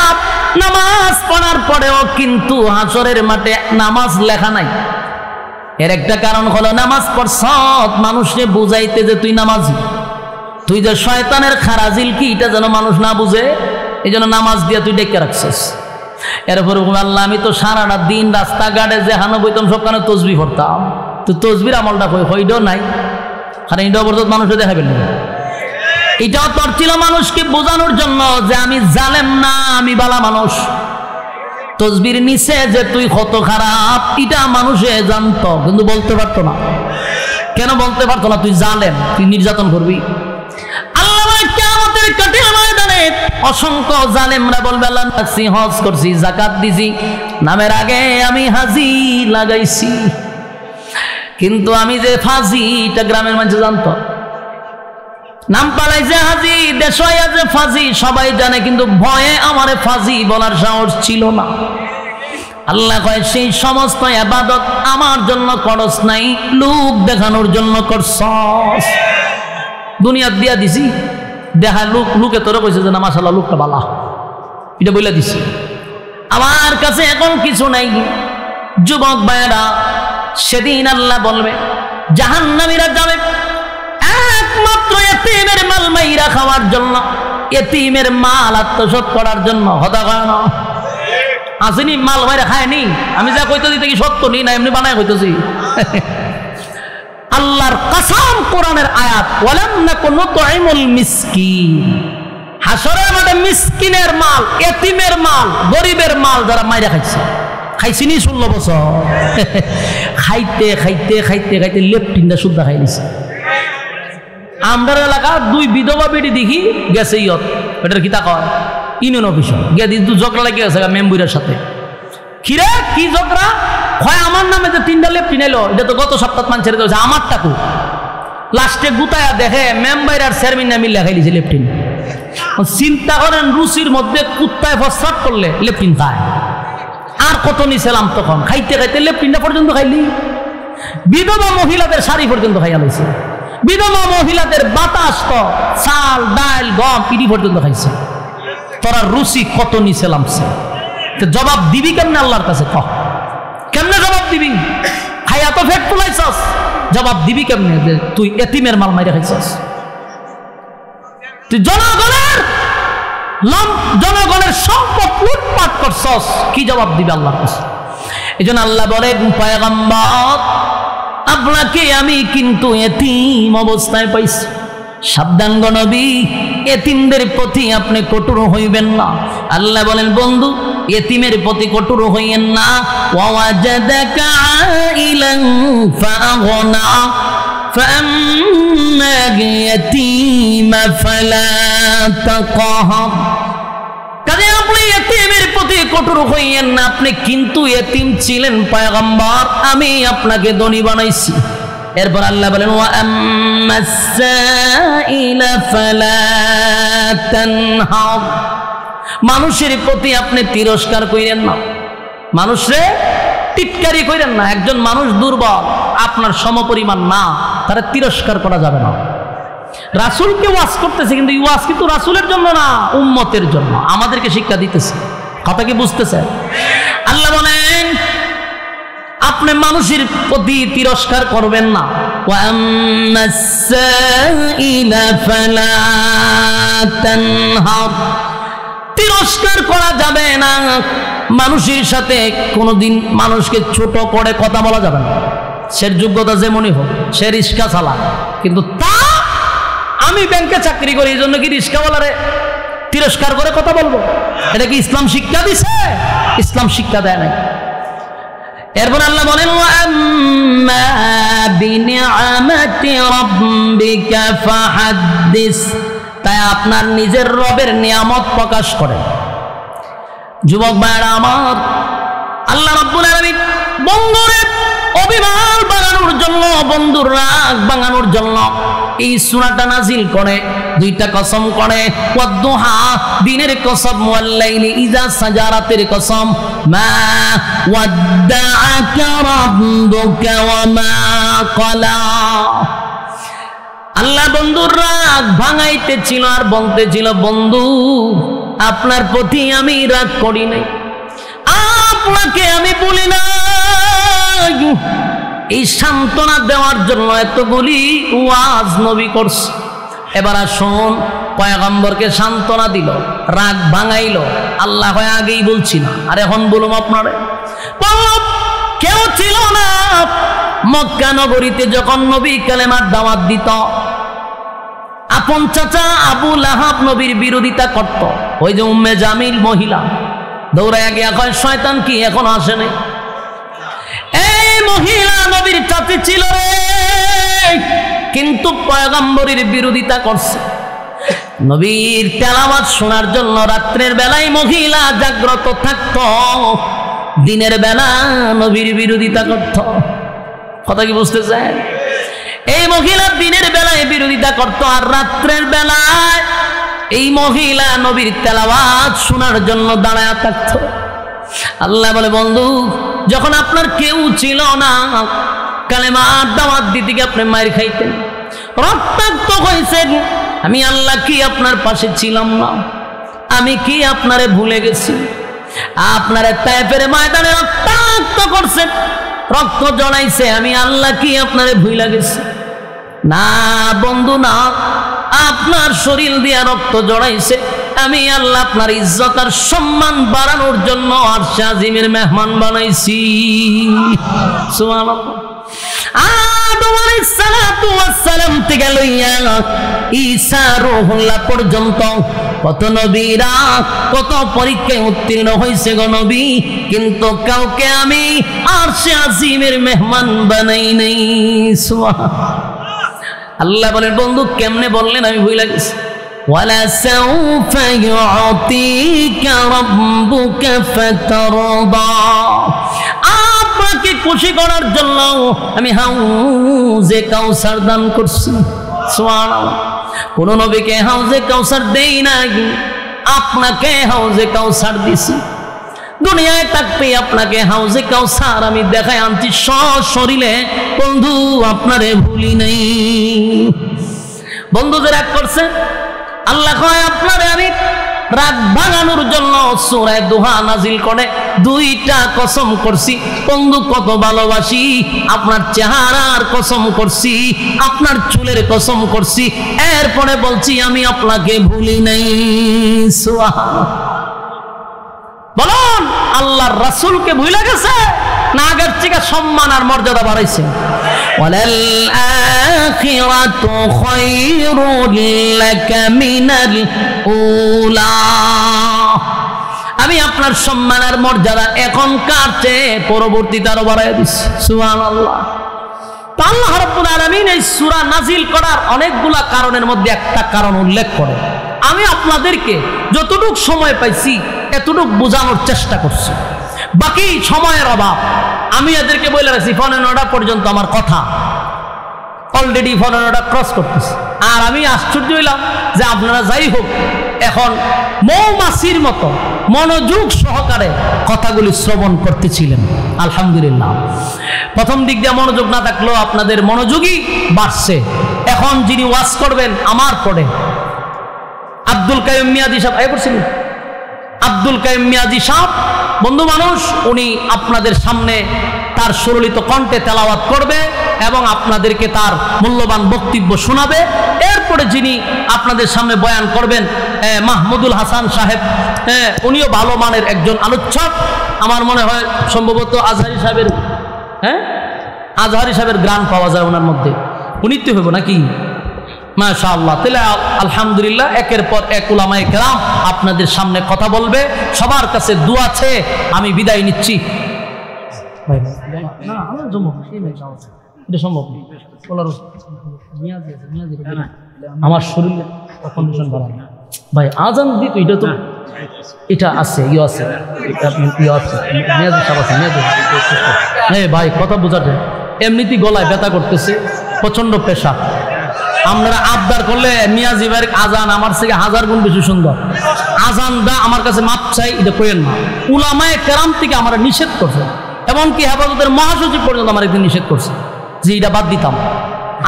নামাজ পড়ার পরেও কিন্তু হাসরের মাঠে নামাজ লেখা নাই। এর একটা কারণ হলো নামাজ পড়ছ মানুষকে বুঝাইতে যে তুই নামাজি, তুই যে শয়তানের খারাজিল কি এটা যেন মানুষ না বুঝে, এই জন্য নামাজ দিয়া তুই ডেকে রাখছিস। এরপরে আল্লাহ আমি তো সারাটা দিন রাস্তাঘাটে যে হানো বইতাম সবখানে তসবিহ পড়তাম, তো তসবির আমলটা হইডও নাই, কারণ এইটাও বলতো মানুষে দেখাবেন না। এটাও তোর ছিল মানুষকে বোঝানোর জন্য যে আমি জালেম না, আমি বালা মানুষ। তসবির নিচে যে তুই কত খারাপ এটা মানুষে জানতো, কিন্তু বলতে পারতো না। কেন বলতে পারতো না? তুই জালেম, তুই নির্যাতন করবি। আল্লাহ কিয়ামতের কঠিন ময়দানে অসংখ্য জালেমরা বলবে আল্লাহ নাসি হজ করছি, যাকাত দিছি, নামের আগে আমি হাজি লাগাইছি, কিন্তু আমি যে ফাজি এটা গ্রামের মানুষ জানতো। নাম পালাইছে হাজি, দেশে আছে ফাজি, সবাই জানে, কিন্তু ভয়ে আমারে ফাজি বলার সাহস ছিল না। আল্লাহ কয় সেই সমস্ত ইবাদত আমার জন্য করস নাই, লোক দেখানোর জন্য করছস। দুনিয়া দিয়া দিছি, দেখা লোকে তোরা কইছে যে না মাশাআল্লাহ লোকটা ভালো, এটা বইলা দিছি। আমার কাছে এখন কিছু নাই। যুবক ভাইরা, সেদিন আল্লাহ বলবে জাহান্নামীরা যাবে একমাত্র এতিমের মাল মাইরা খাওয়ার জন্য, এতিমের মাল আত্মসাৎ করার জন্য। হতা কয় না আসেনি, মাল মাইরা খায়নি। আমি যা কইতেছি কি সত্য নি না এমনি বানায় কইতেছি? আল্লাহর কসম, কোরআনের আয়াত, ওয়ালাম নাকুন নুতঈমুল মিসকিন। হাসরের মাঠে মিসকিনের মাল, এতিমের মাল, গরিবের মাল যারা মাইরা খাইছে, খাইছিনি 16 বছর খাইতে খাইতে খাইতে খাইতে লেপটিনটা শুদ্ধা খাই নিছে। আমরা এলাকা 2 বিধবা বেটি দেখি গেছে ইয়ত এটার কি তা কয় ইউনিয়ন অফিস গিয়ে দিন 2 ঝগড়া লাগে গেছে মেম্বুরের সাথে। খিরে কি ঝগড়া হয় আমার নামে যে 3টা লেপটিন এলো এটা তো গত সপ্তাহ মান ছেড়ে দিয়েছে আমার টাকু। লাস্টে গুতায়া দেখে মেম্বার আর চেয়ারম্যান নামে লেখাই দিয়েছে লেপটিন। চিন্তা করেন রুচির মধ্যে কুত্তায় প্রস্রাব করলে লেপটিন খায়। আর কত নিছিলাম তখন খাইতে খাইতে লেপটিনটা পর্যন্ত খাইলি। বিধবা মহিলাদের শাড়ি পর্যন্ত খাইয়া লইছে। বিধবা মহিলাদের বাতাস তো চাল ডাল গম পিড়ি পর্যন্ত খাইছে। তোরা রুচি কত নিছিলাম সে জবাব দিবি কেমনে আল্লাহর কাছে? কহ কেমনে জবাব দিবি? খাইয়া তো ফেট পুলাইছস, জবাব দিবি কেমনে যে তুই এতিমের মাল মাইরা খাইছস? তুই জনগণের সম্পদ লুটপাট করছস, কি জবাব দিবে আল্লাহর কাছে? এজন্য আল্লাহ বলেন পয়গম্বর আপনাকে আমি কিন্তু এতিম অবস্থায় পাইছি, সাবধান গো নবী এতিমদের প্রতি আপনি কঠোর হইবেন না। আল্লাহ বলেন বন্ধু এতিমের প্রতি কঠোর হইয়েন না। ওয়াজাদাকা আইলান ফাগনা ফাম্মা ইয়াতীমা ফালা তাকহার। কাজে আপনি এতিমের প্রতি কঠোর হইয়েন না। আপনি কিন্তু এতিম ছিলেন পয়গম্বর, আমি আপনাকে ধনী বানাইছি। এরপর আল্লাহ বলেন ওয়া আম্মাস সাইলা ফালা তানহার। মানুষের প্রতি আপনি তিরস্কার কইরেন না, মানুষরে টিটকারি কইরেন না। একজন মানুষ দুর্বল আপনার সমপরিমাণ না, তারা তিরস্কার করা যাবে না। রাসূলকে ওয়াজ করতেছে কিন্তু এই ওয়াজ কিন্তু রাসূলের জন্য না, উম্মতের জন্য, আমাদেরকে শিক্ষা দিতেছে। কথা কি বুঝতেছে? আল্লাহ বলেন আপনি মানুষের প্রতি তিরস্কার করবেন না। ওয়া আম্মাস সাইলা ফালা তানহার। তিরস্কার করা যাবে না। মানুষের সাথে কোনোদিন মানুষকে ছোট করে কথা বলা যাবে না। সে যোগ্যতা যেমনই হোক, সে রিক্সা চালা, কিন্তু তা আমি ব্যাংকে চাকরি করি এই জন্য কি রিক্সাওয়ালারে তিরস্কার করে কথা বলবো? এটা কি ইসলাম শিক্ষা দিছে? ইসলাম শিক্ষা দেয় নাই। এরপর আল্লাহ বলেন ওয়া আম্মা বিনিআমাতি রাব্বিকা ফাহাদ্দিস। তাই আপনার নিজের রবের নিয়ামত প্রকাশ করেন। যুবক ভাইরা আমার, আল্লাহ রাব্বুল আলামিন বন্ধুরে অভিমান বাড়ানোর জন্য, বন্ধুর রাগ ভাঙানোর জন্য এই সূরাটা নাজিল করে। 2টা কসম করে, ওয়াদুহা দিনের কসম, ওয়াল্লাইলি ইযা সাজা রাতের কসম। মা ওয়াদ্দাআকা রাব্বুকা ওয়া মা ক্বালা। আল্লাহ বন্ধুর রাগ ভাঙাইতেছিল আর বলতেছিল বন্ধু আপনার প্রতি আমি রাগ করি নাই, আপনাকে আমি বলি না। এই সান্ত্বনা দেওয়ার জন্য এতগুলি ওয়াজ নবী করছে। এবার আসুন পয়গম্বরকে সান্ত্বনা দিল, রাগ ভাঙাইল। আল্লাহ হয় আগেই বলছি না, আর এখন বলুম আপনারে। কেউ ছিল না মক্কা নগরীতে যখন নবী কালেমার দাওয়াত দিত। আপন চাচা আবু লাহাব নবীর বিরোধিতা করত। ওই যে উম্মে জামিল মহিলা দৌড়াইয়া গিয়া কয় শয়তান কি এখন আসে নাই? এই মহিলা নবীর চাচি ছিল রে, কিন্তু পয়গম্বরের বিরোধিতা করছে। নবীর তেলাওয়াত শোনার জন্য রাত্রের বেলায় মহিলা জাগ্রত থাকত, দিনের বেলা নবীর বিরোধিতা করত। কথা কি বুঝতেছেন? এই মহিলা দিনের বেলায় বিরোধিতা করত, আর রাত্রের বেলায় এই মহিলা নবীর তেলাওয়াত শোনার জন্য দাঁড়ায় থাকত। আল্লাহ বলে বন্ধু যখন আপনার কেউ ছিল না, কালেমার দাওয়াত দিতে গিয়ে আপনি মার খাইতেন, রক্তাক্ত হয়েছেন, আমি আল্লাহ কি আপনার পাশে ছিলাম না? আমি কি আপনারে ভুলে গেছি? আপনারে তায়েফের ময়দানে রক্তাক্ত করছেন, রক্ত জড়াইছে, আমি আল্লাহ কি আপনারে ভুলে গেছি? না বন্ধু না, আপনার শরীর দিয়া রক্ত জড়াইছে, আমি আল্লাহ আপনার ইজ্জত আর সম্মান বাড়ানোর জন্য আরশে আজিমের মেহমান বানাইছি। সুবহানাল্লাহ। আদম আলাইহিস সালাতু ওয়াস সালাম থেকে লইয়া ঈসা রূহুল্লাহ পর্যন্ত কত নবীরা কত পরীক্ষায় উত্তীর্ণ হয়েছে গো নবী, কিন্তু কাউকে আমি আরশে আজিমের মেহমান বানাই নাই। আল্লাহ বলেন বন্ধু কেমনে বললেন আমি ভুলে গেছি। ওয়ালা সাউফা ইউতিকা রাব্বুকা ফাতারদা, আপনাকে খুশি করার জন্য আমি হাউজে কাউসার দান করছি। সুবহানাল্লাহ। কোন নবীকে হাউজে কাউসার দেই নাই, আপনাকে হাউজে কাউসার দিছি। দুনিয়ায় থাকতে আপনাকে হাউজে কাউসার আমি দেখাই আনছি সশরীরে। বন্ধু আপনারে ভুলি নাই। বন্ধুদের রাগ করছে, আল্লাহ কয় আপনারে আমি রাগ ভাঙানোর জন্য সূরা দুহা নাজিল করে দুইটা কসম করছি। বন্ধু কত ভালোবাসি, আপনার চেহারার কসম করছি, আপনার চুলের কসম করছি, এরপরে বলছি আমি আপনাকে ভুলি নাই। সুবহানাল্লাহ। বলুন আল্লাহর রাসূলকে ভুলে গেছে না আগের থেকে সম্মান আর মর্যাদা বাড়াইছে? ওয়ালাল আখিরাতু খায়রুল লাকা মিনাল উলা, আমি আপনার সম্মান আর মর্যাদা এখনকার চেয়ে পরবর্তীতে আরো বাড়াইয়া দিচ্ছি। সুবহানাল্লাহ। তো আল্লাহ রাব্বুল আলামিন এই সূরা নাজিল করার অনেকগুলা কারণের মধ্যে একটা কারণ উল্লেখ করে। আমি আপনাদেরকে যতটুকু সময় পাইছি এতটুকু বোঝানোর চেষ্টা করছি। বাকি সময়ের অভাব, আমি এদেরকে বলে রাখছি 9:15 পর্যন্ত আমার কথা, অলরেডি 9:15 ক্রস করতেছে। আর আমি আশ্চর্য হইলাম যে আপনারা যাই হোক এখন মৌমাছির মতো মনোযোগ সহকারে কথাগুলি শ্রবণ করতেছিলেন। আলহামদুলিল্লাহ। প্রথম দিক দিয়ে মনোযোগ না থাকলেও আপনাদের মনোযোগই বাড়ছে। এখন যিনি ওয়াজ করবেন আমার পরে আব্দুল কাইয়ুম মিয়াজি সাহেব আয় পড়ছিলেন। আব্দুল কাইয়ুম মিয়াজি সাহেব বন্ধু মানুষ, উনি আপনাদের সামনে তার সুরলিত কণ্ঠে তেলাওয়াত করবে এবং আপনাদেরকে তার মূল্যবান বক্তব্য শোনাবে। এরপরে যিনি আপনাদের সামনে বয়ান করবেন মাহমুদুল হাসান সাহেব, উনিও ভালো মানের একজন আলোচক। আমার মনে হয় সম্ভবত আজহারি সাহেবের আজহারি সাহেবের গান পাওয়া যায় ওনার মধ্যে, উনি তো হইব নাকি? মাশাআল্লাহ। তাহলে আলহামদুলিল্লাহ একের পর এক উলামায়ে কেরাম আপনাদের সামনে কথা বলবে। সবার কাছে দোয়া আছে। আমি বিদায় নিচ্ছি। আমার শরীরে কন্ডিশন ভালো না ভাই, আজান দিত এটা তো এটা আছে ইয়ে আছে ভাই, কথা বোঝাতে এমনিতেই গলায় ব্যথা করতেছে, প্রচন্ড পেশা। আপনারা আবদার করলে মিয়াজি ভাইয়ের আজান আমার থেকে 1000 গুণ বেশি সুন্দর। আজানটা আমার কাছে মাপ চাই, এটা করেন না। উলামায়ে কেরাম থেকে আমরা নিষেধ করছে, এমনকি হেফাজতের মহাসচিব পর্যন্ত আমার একদিন নিষেধ করছে যে এটা বাদ দিতাম।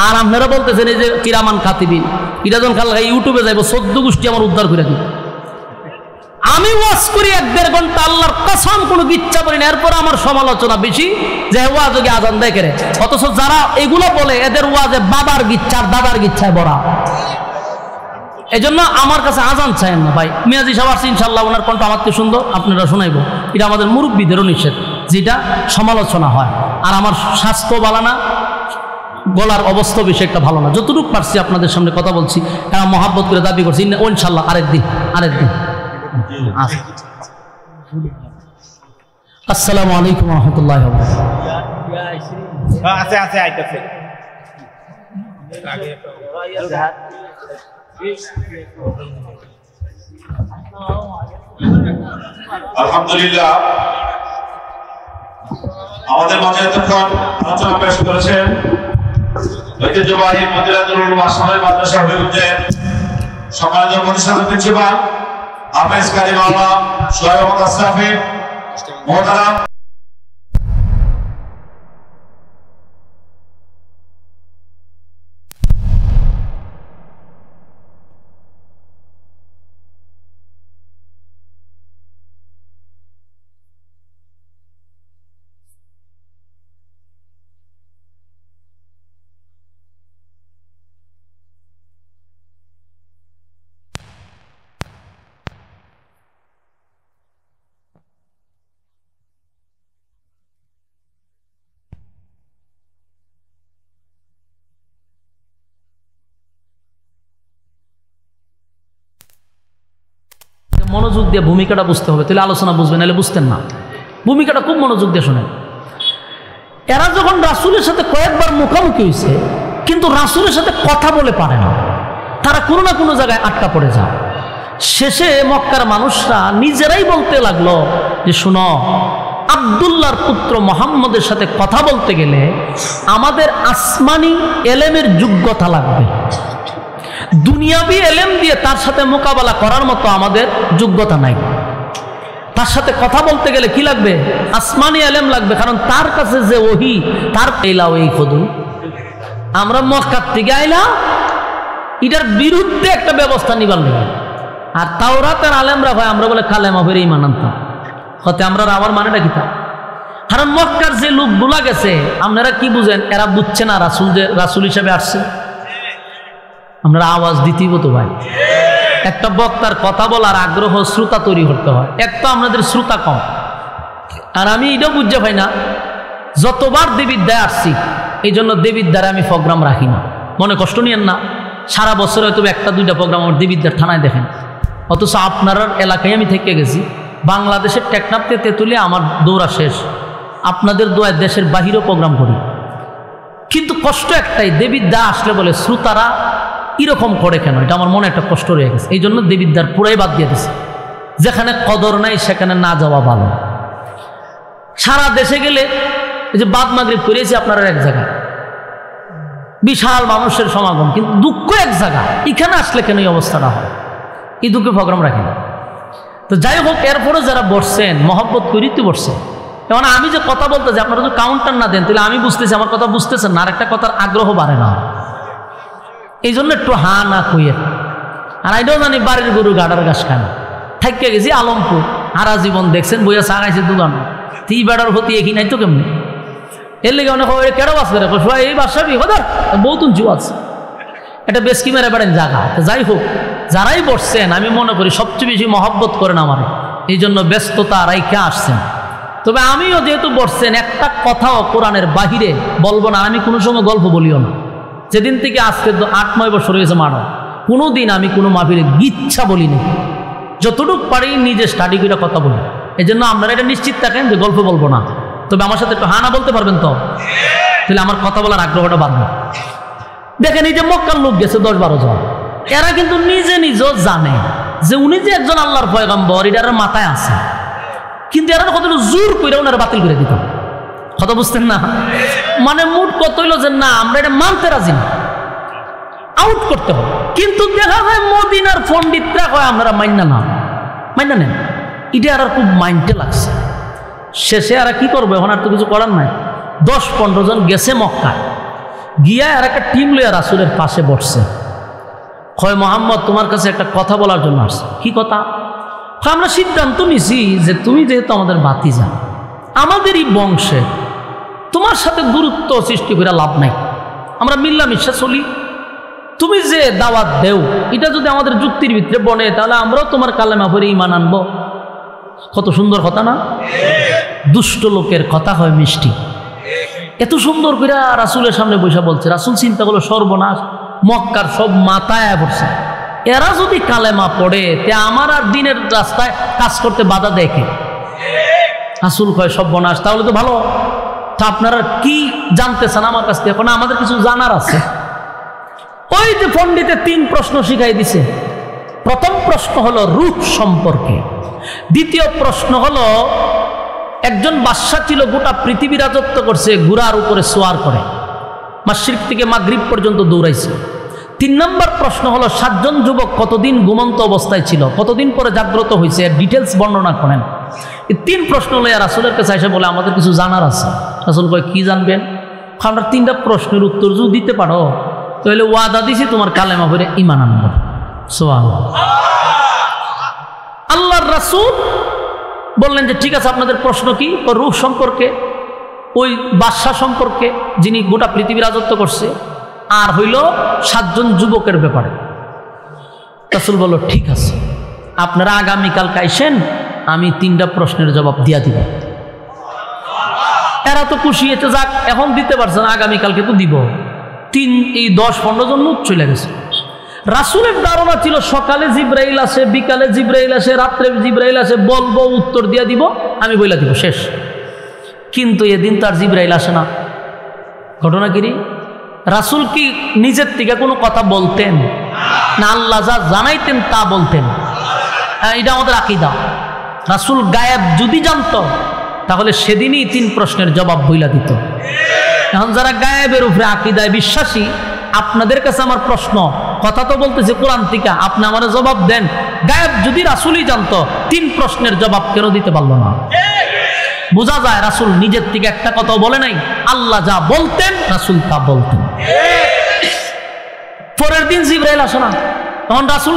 আর আপনারা বলতেছেন এই যে কিরামান কাতিবিন, এটা যখন খাল ইউটিউবে যাইব 14 গোষ্ঠী আমার উদ্ধার করে দিই। আমি ওয়াজ করি 1-1.5 ঘন্টা, আল্লাহর কসম কোনো ইচ্ছা করি না। এরপর আমার সমালোচনা বেশি যে ওয়াজে আজান দেয় করে, অথচ যারা এগুলো বলে এদের ওয়াজে বাবার গিচ্ছার দাদার গিচ্ছায় বড়া। এই জন্য আমার কাছে আজান চাইেন না ভাই। মিয়াজি সাহেব আসছে ইনশাল্লাহ, ওনার কণ্ঠ আমার থেকে সুন্দর, আপনারা শোনাইব। এটা আমাদের মুরব্বীদেরও নিষেধ যেটা সমালোচনা হয়। আর আমার স্বাস্থ্য ভালো না, গলার অবস্থা বেশি একটা ভালো না। যতটুকু পারছি আপনাদের সামনে কথা বলছি, এরা মহাব্বত করে দাবি করছি ইনশাল্লাহ আরেকদিন। আসসালামু আলাইকুম ওয়া রাহমাতুল্লাহি ওয়া বারাকাতুহু। আলহামদুলিল্লাহ, আমাদের মাঝে এতক্ষণ আলোচনা পেশ করেছেন ঐতিহ্যবাহী মদিনাতুল উলুম আসমানের মাদ্রাসা হবিগঞ্জের সম্মানিত প্রতিষ্ঠাতা প্রিন্সিপাল হাফেজ কারি মাওলানা সোহেব আহমদ আশরাফি মোহতারাম। মনোযোগ দিয়ে ভূমিকাটা বুঝতে হবে, তাহলে আলোচনা বুঝবেন, নাহলে বুঝতেন না। ভূমিকাটা খুব মনোযোগ দিয়ে শোনেন। এরা যখন রাসূলের সাথে কয়েকবার মুখোমুখি হয়েছে, কিন্তু রাসূলের সাথে কথা বলে পারে না, তারা কোনো না কোনো জায়গায় আটকা পড়ে যায়। শেষে মক্কার মানুষরা নিজেরাই বলতে লাগলো যে শুনো, আব্দুল্লাহর পুত্র মুহাম্মদের সাথে কথা বলতে গেলে আমাদের আসমানি এলেমের যোগ্যতা লাগবে, দুনিয়াবি এলেম দিয়ে তার সাথে মোকাবেলা করার মতো আমাদের যোগ্যতা নাই। তার সাথে কথা বলতে গেলে কি লাগবে? আসমানি এলেম লাগবে, কারণ তার কাছে যে ওহী, তার এলাও এই খদু আমরা মক্কার থেকে আইলা এটার বিরুদ্ধে একটা ব্যবস্থা নিবার লাগে। আর তাওরাতের আলেমরা হয় আমরা বলে কালেমা ফেরে ঈমান আনতাম হতে, আমরা আবার মানেটা কি তা? কারণ মক্কার যে লোকগুলা গেছে, আপনারা কি বুঝেন? এরা বুঝছে না রাসূল যে রাসূল হিসেবে আসছে। আমরা আওয়াজ দিতেই তো ভাই, একটা বক্তার কথা বলার আগ্রহ শ্রোতা তৈরি করতে হয়। এক তো আমাদের শ্রোতা কম, আর আমি এটাও বুঝতে পাই না, যতবার দেবীদ্বায় আসছি এই জন্য দেবীদ্বারে আমি প্রোগ্রাম রাখি না, মনে কষ্ট নিয়েন না। সারা বছর হয়তো একটা দুইটা প্রোগ্রাম আমার দেবীদ্বার থানায় দেখেন, অথচ আপনার এলাকায় আমি থেকে গেছি। বাংলাদেশের টেকনাফতে তেতুলে আমার দৌড়া শেষ, আপনাদের দোয়ায় দেশের বাহিরেও প্রোগ্রাম করি। কিন্তু কষ্ট একটাই, দেবীদ্বার আসলে বলে শ্রোতারা এরকম করে কেন, এটা আমার মনে একটা কষ্ট রয়ে গেছে। এই জন্য দেবীদ্বার পুরাই বাদ দিয়ে দিছে। যেখানে কদর নাই সেখানে না যাওয়া ভালো। সারা দেশে গেলে এই যে বাদ মাগরিব করেছি আপনারা এক জায়গায়, বিশাল মানুষের সমাগম, কিন্তু দুঃখ এক জায়গা। এখানে আসলে কেন এই অবস্থাটা হয়? এই দুঃখে প্রোগ্রাম রাখেন। তো যাই হোক, এরপরে যারা বসছেন মহব্বত করিতে বসছেন। এখন আমি যে কথা বলতেছি, আপনারা যদি কাউন্টার না দেন তাহলে আমি বুঝতেছি আমার কথা বুঝতেছেন না, আর একটা কথার আগ্রহ বাড়ে না। এই জন্য একটু হা না কইয়ে। আর এটাও জানি বাড়ির গরু গাডার ঘাস খায় না। থাইকে গেছি আলমপুর, হারা জীবন দেখছেন বইয়া চাগাইছে দোকান, তি বেড়ার হতি একই নাই তো কেমনি। এর লেগে অনেক কেড়ো বাস করে এই বাসাবি হদার বহুতুন জু আছে, এটা বেশ কি মেরে বেড়েন জায়গা। তো যাই হোক, যারাই বসছেন আমি মনে করি সবচেয়ে বেশি মহব্বত করেন আমার, এই জন্য ব্যস্ততা রাইখা আসছেন। তবে আমিও যেহেতু বসছেন, একটা কথাও কোরআনের বাহিরে বলবো না। আমি কোনো সময় গল্প বলিও না। যেদিন থেকে আজকে 8-9 বছর হয়েছে মানো, কোনো দিন আমি কোনো মাহফিলে গিচ্ছা বলিনি। যতটুকু পারি নিজে স্টাডি করে কথা বলি। এই জন্য আপনারা এটা নিশ্চিত থাকেন যে গল্প বলবো না। তবে আমার সাথে একটু হানা বলতে পারবেন তো, তাহলে আমার কথা বলার আগ্রহটা বাড়বে। দেখেন এই যে মক্কার লোক গেছে 10-12 জন, এরা কিন্তু নিজে নিজেও জানে যে উনি যে একজন আল্লাহর পয়গম্বর, এটার মাথায় আছে, কিন্তু এরা কত জোর করে ওনারা বাতিল করে দিত। কথা বুঝতেন না? মানে মুড কত হইল যে না আমরা এটা মানতে রাজি না, আউট করতে হবে। কিন্তু দেখা যায় মদিনার পণ্ডিতরা কয় আমরা মাইনা নেন। এটা আর খুব মাইন্ডে লাগছে। শেষে আর কি করবো, এখন আর তো কিছু করার নাই। 10-15 জন গেছে মক্কায়, গিয়া আর একটা টিম লইয়া রাসূলের পাশে বসছে। কয় মুহাম্মদ তোমার কাছে একটা কথা বলার জন্য আসছে। কি কথা? আমরা সিদ্ধান্ত নিছি যে তুমি যেহেতু আমাদের ভাতিজা, আমাদেরই বংশে, তোমার সাথে দূরত্ব সৃষ্টি করে লাভ নাই, আমরা মিল্লামিশা চলি। তুমি যে দাওয়াত দেও এটা যদি আমাদের যুক্তির ভিতরে বনে, তাহলে আমরাও তোমার কালেমা পড়ে ঈমান আনবো। কত সুন্দর কথা না? দুষ্ট লোকের কথা হয় মিষ্টি। এত সুন্দর করে রাসূলের সামনে বসে বলছে। রাসূল চিন্তা করলো সর্বনাশ, মক্কার সব মাথায় পড়ছে, এরা যদি কালেমা পড়ে তে আমার আর দিনের রাস্তায় কাজ করতে বাধা দেখে। রাসূল কয় সর্বনাশ, তাহলে তো ভালো। তা আপনারা কি জানতে চান আমার কাছ থেকে? এখন আমাদের কিছু জানার আছে। ওই যে পণ্ডিতে 3 প্রশ্ন শিখাই দিছে। প্রথম প্রশ্ন হলো রূহ সম্পর্কে, দ্বিতীয় প্রশ্ন হলো একজন বাদশা ছিল, গোটা পৃথিবী রাজত্ব করছে, ঘোড়ার উপরে সোয়ার করে, মাশরিক থেকে মাগরিব পর্যন্ত দৌড়াইছে। 3 নম্বর প্রশ্ন হলো 7 জন যুবক কতদিন ঘুমন্ত অবস্থায় ছিল, কতদিন পরে জাগ্রত হয়েছে, ডিটেলস বর্ণনা করেন। এই 3 প্রশ্ন লইয়া রাসূলের কাছে এসে বলে আমাদের কিছু জানার আছে। রাসূল কয় কি জানবেন? আমরা 3টা প্রশ্নের উত্তর যদি দিতে পারো তাহলে ওয়াদা দিছি তোমার কালেমা পড়ে ঈমান আনবো। সুবহানাল্লাহ। আল্লাহর রাসূল বললেন যে ঠিক আছে, আপনাদের প্রশ্ন কি? রূহ সম্পর্কে, ওই বাদশা সম্পর্কে যিনি গোটা পৃথিবী রাজত্ব করছে, আর হইল 7 জন যুবকের ব্যাপারে। রাসূল বলল ঠিক আছে, আপনারা আগামীকাল আইসেন, আমি 3টা প্রশ্নের জবাব দিয়া দিব। এরা তো খুশি হয়েছে, যাক এখন দিতে পারছেন, আগামীকালকে তো দিব। এই 10-15 জন লোক চলে গেছে। রাসূলের ধারণা ছিল সকালে জিব্রাইল আসে, বিকালে জিব্রাইল আসে, রাত্রে জিব্রাইল আসে, বলবো উত্তর দিয়ে দিব, আমি বইলা দিব, শেষ। কিন্তু এদিন তার জিব্রাইল আসে না। ঘটনা কি? রাসূল কি নিজের থেকে কোনো কথা বলতেন না আল্লাহ যা জানাইতেন তা বলতেন? এটা আমাদের আকীদা। রাসূল গায়েব যদি জানতো তাহলে সেদিনই 3 প্রশ্নের জবাব বইলা দিত। এখন যারা গায়েবের উপরে আকীদায় বিশ্বাসী, আপনাদের কাছে আমার প্রশ্ন, কথা তো বলতেছে কোরআন থেকে, আপনি আমার জবাব দেন, গায়েব যদি রাসূলই জানতো 3 প্রশ্নের জবাব কেন দিতে পারলো না? বোঝা যায় রাসূল নিজের থেকে একটা কথা বলে নাই, আল্লাহ যা বলতেন রাসূল তা বলতেন। পরের দিন জিব্রাইল আসে না। তখন রাসূল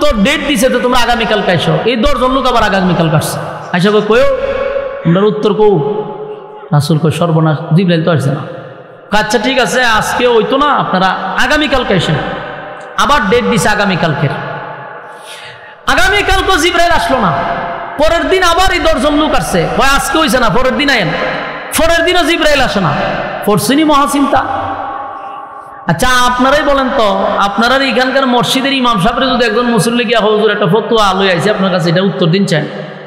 তো ডেট দিছে, তো তোমরা আগামীকাল কাইছো। এই 10 জন লোক আবার আগামীকাল কাটছে। আইসা কই তোমরা উত্তর কও। রাসূল কই সর্বনাশ, জিব্রাইল তো আসছে না। আচ্ছা ঠিক আছে, আজকে হইতো না, আপনারা আগামীকাল কাইছেন। আবার ডেট দিছে আগামীকালকের। আগামীকালকে জিব্রাইল আসলো না। পরের দিন আবার এই 10 জন লোক আসছে, কয় আজকে হইছে না, পরের দিন আইন। পরের দিনও জিব্রাইল আসে না। পড়ছেনি মহাচিন্তা। আচ্ছা আপনারাই বলেন তো, আপনারা এখানকার মসজিদের ইমাম সাহেবের যদি একজন মুসল্লি গিয়া হুজুর একটা ফতোয়া লই আইছে আপনার কাছে, এটা উত্তর দিন চান,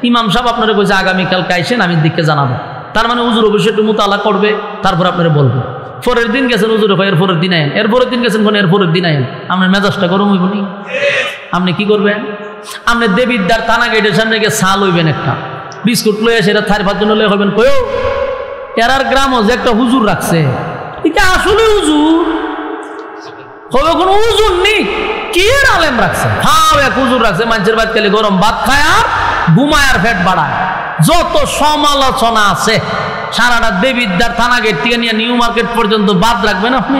ইমাম সাহেব আপনারা কইছে আগামীকালকে আইসেন, আমি দিককে জানাবো, তার মানে হুজুর অবশ্যই একটু মুতালা করবে, তারপর আপনারা বলবো। পরের দিন গেছেন হুজুর ভাই, এর পরের দিন আইন, এর পরের দিন গেছেন কোন, এর পরের দিন আইন, আপনার মেজাজটা গরম হইব নি? আপনি কি করবেন? আপনি দেবিদ্দার থানা গেটের সামনে গিয়ে চা লইবেন, একটা বিস্কুট লইয়া সেটা 4-5 জন লইয়া হইবেন, কয়ও এরার গ্রামও যে একটা হুজুর রাখছে, এটা আসলে হুজুর হবে কোনো হুজুর নেই, কি এর আলেম রাখছে? হ্যাঁ এক হুজুর রাখছে, মানুষের বাদ খেলে গরম ভাত খায় আর ঘুমায় আর পেট বাড়ায়। যত সমালোচনা আছে সারাটা দেবিদ্দার থানা গেট থেকে নিয়ে নিউ মার্কেট পর্যন্ত বাদ রাখবেন আপনি?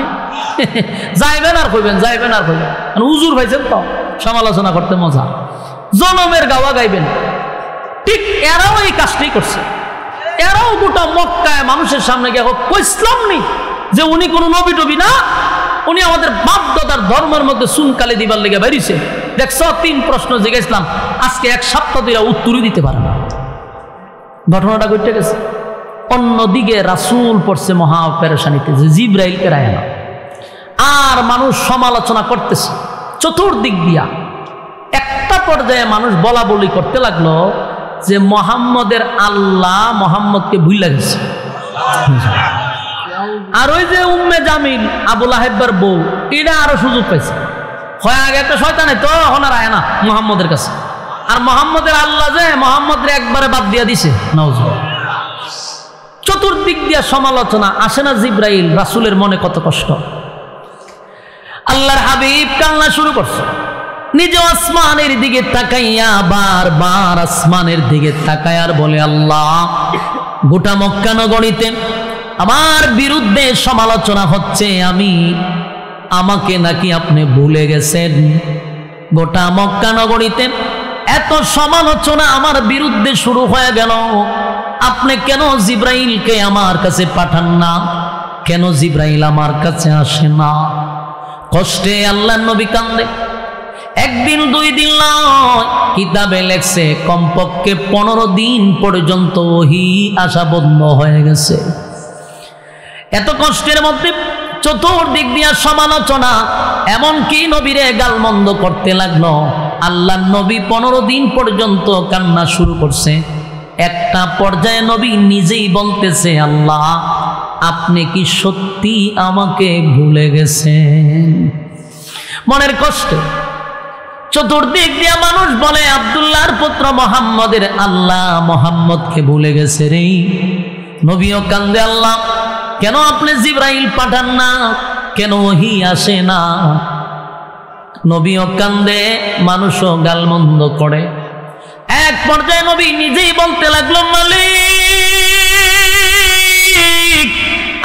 যাইবেন আর কইবেন, যাইবেন আর কইবেন। হুজুর ভাইছেন তো সমালোচনা করতে মজা, জনমের গাওয়া গাইবেন। ঠিক এরাও এই কাজটাই করছে। এরাও গোটা মক্কায় মানুষের সামনে গিয়ে কইসলাম নি যে উনি কোনো নবী টবি না, উনি আমাদের বাপ দাদার ধর্মের মধ্যে সুনকালে দিবার লেগে বেরিয়েছে। দেখছ 3 প্রশ্ন জিজ্ঞাসলাম, আজকে 1 সপ্তাহ ধরে উত্তরই দিতে পারে না। ঘটনাটা ঘটে গেছে। অন্যদিকে রাসূল পড়ছে মহা পেরেশানিতে, যে জিব্রাইলকে রায় না, আর মানুষ সমালোচনা করতেছে চতুর্দিক দিয়া। একটা পর্যায়ে মানুষ বলা বলি করতে লাগলো যে মোহাম্মদের আল্লাহ মোহাম্মদকে ভুইলা গেছে। আর ওই যে উম্মে জামিল আবু লাহেবের বউ, এটা আরো সুযোগ পাইছে। হয় আগে একটা শয়তান তো হনার আয় না মোহাম্মদের কাছে, আর মোহাম্মদের আল্লাহ যে মোহাম্মদের একবারে বাদ দিয়া দিছে। নাউজুবিল্লাহ। চতুর্দিক দিয়া সমালোচনা। আসে না জিব্রাইল, রাসূলের মনে কত কষ্ট। আল্লাহর হাবিব কান্না শুরু করছে, নিজে আসমানের দিকে তাকাইয়া বারবার আসমানের দিকে তাকায় আর বলে, আল্লাহ গোটা মক্কা নগরীতে আমার বিরুদ্ধে সমালোচনা হচ্ছে, আমাকে নাকি আপনি ভুলে গেছেন? গোটা মক্কা নগরীতে এত সমালোচনা আমার বিরুদ্ধে শুরু হয়ে গেল, আপনি কেন জিব্রাইলকে আমার কাছে পাঠান না? কেন জিব্রাইল আমার কাছে আসে না? কষ্টে আল্লাহর নবী কান্দে। 1 দিন 2 দিন নয়, কিতাবে লেখছে কমপক্ষে 15 দিন পর্যন্ত ওহী আসা বন্ধ হয়ে গেছে। এত কষ্টের মধ্যে চতুর্দিক দিয়া সমালোচনা, এমনকি নবীরে গালমন্দ করতে লাগলো। আল্লাহর নবী 15 দিন পর্যন্ত কান্না শুরু করছে। একটা পর্যায়ে নবী নিজেই বলতেছে, আল্লাহ আপনি কি সত্যি আমাকে ভুলে গেছেন? মনের কষ্টে চতুর্দিক দিয়া মানুষ বলে, আব্দুল্লাহর পুত্র মুহাম্মদের আল্লাহ মুহাম্মদকে ভুলে গেছে রে। নবীও কান্দে, আল্লাহ কেন আপনি জিব্রাইল পাঠান না? কেন ওহী আসে না? নবীও কান্দে, মানুষও গালমন্দ করে। এক পর্যায়ে নবী নিজেই বলতে লাগলো, মালিক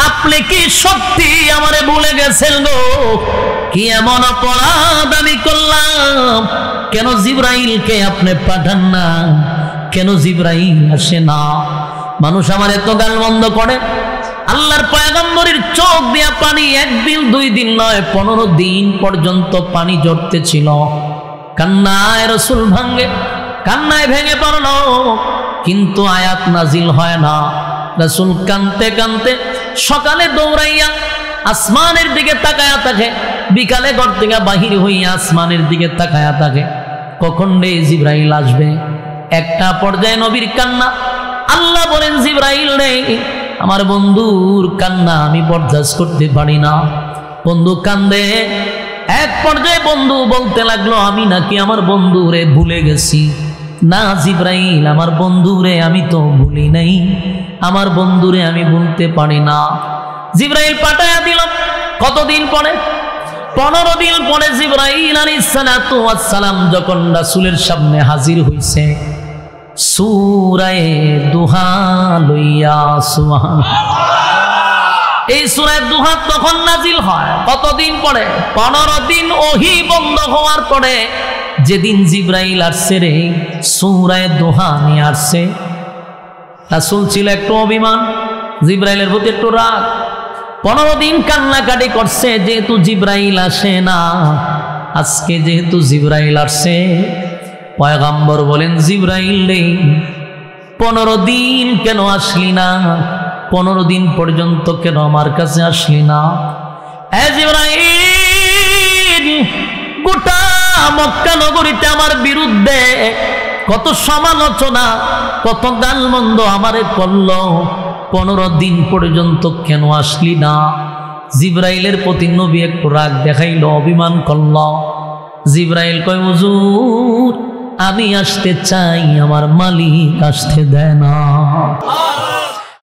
আপনি কি সত্যি আমারে ভুলে গেছেন গো? কি এমন অপরাধ আমি করলাম? কেন জিব্রাইলকে আপনি পাঠান না? কেন জিব্রাইল আসে না? মানুষ আমার এত গালমন্দ করে। আল্লাহর পয়গম্বরের চোখ দিয়া পানি 1 দিন 2 দিন নয়, 15 দিন পর্যন্ত পানি ঝরতে ছিল। কান্নায় রাসূল ভাঙে, কান্নায় ভেঙে পড়ল, কিন্তু আয়াত নাজিল হয় না। রাসূল কাঁদতে কাঁদতে সকালে দৌড়াইয়া আসমানের দিকে তাকায়া থাকে, বিকালে ঘর থেকে বাহির হইয়া আসমানের দিকে তাকায়া থাকে, কখন রে জিবরাইল আসবে। একটা পর্যায়ে নবীর কান্না, আল্লাহ বলেন জিবরাইল রে, আমার বন্ধুর কান্না আমি বরদাস্ত করতে পারি না। বন্ধু কান্দে। এক পর্যায়ে বন্ধু বলতে লাগলো, আমি নাকি আমার বন্ধুরে ভুলে গেছি। না জিবরাইল, আমার বন্ধুরে আমি তো ভুলি নাই, আমার বন্ধুরে আমি ভুলতে পারি না। জিবরাইল পাঠায়া দিল। কতদিন পরে? 15 দিন পরে জিবরাইল আলাইহিস সালাতু ওয়াস সালাম যখন রাসূলের সামনে হাজির হইছে, সূরা দুহা লইয়া, সুবহানাল্লাহ, এই সূরা দুহা তখন নাজিল হয়। কতদিন পরে? 15 দিন ওহী বন্ধ হওয়ার পরে যেদিন জিবরাইল আসছে রে, সূরা দুহা নিয়ে আসছে। রাসূল ছিল একটু অভিমান, জিবরাইলের প্রতি একটু রাগ। 15 দিন কান্নাকাটি করছে, যেহেতু জিবরাইল আসে না। আজকে যেহেতু জিবরাইল আসছে, পয়গম্বর বলেন জিবরাইল রে, 15 দিন কেন আসলি না? 15 দিন পর্যন্ত কেন আমার কাছে আসলি না? এ জিবরাইল, গোটা মক্কা নগরীতে আমার বিরুদ্ধে কত সমালোচনা, কত গালমন্দ আমারে করলো, 15 দিন পর্যন্ত কেন আসলি না? জিবরাইলের প্রতি নবী একটু রাগ দেখাইল, অভিমান করল। জিবরাইল কয়, হুজুর আমি আসতে চাই, আমার মালিক আসতে দেয় না।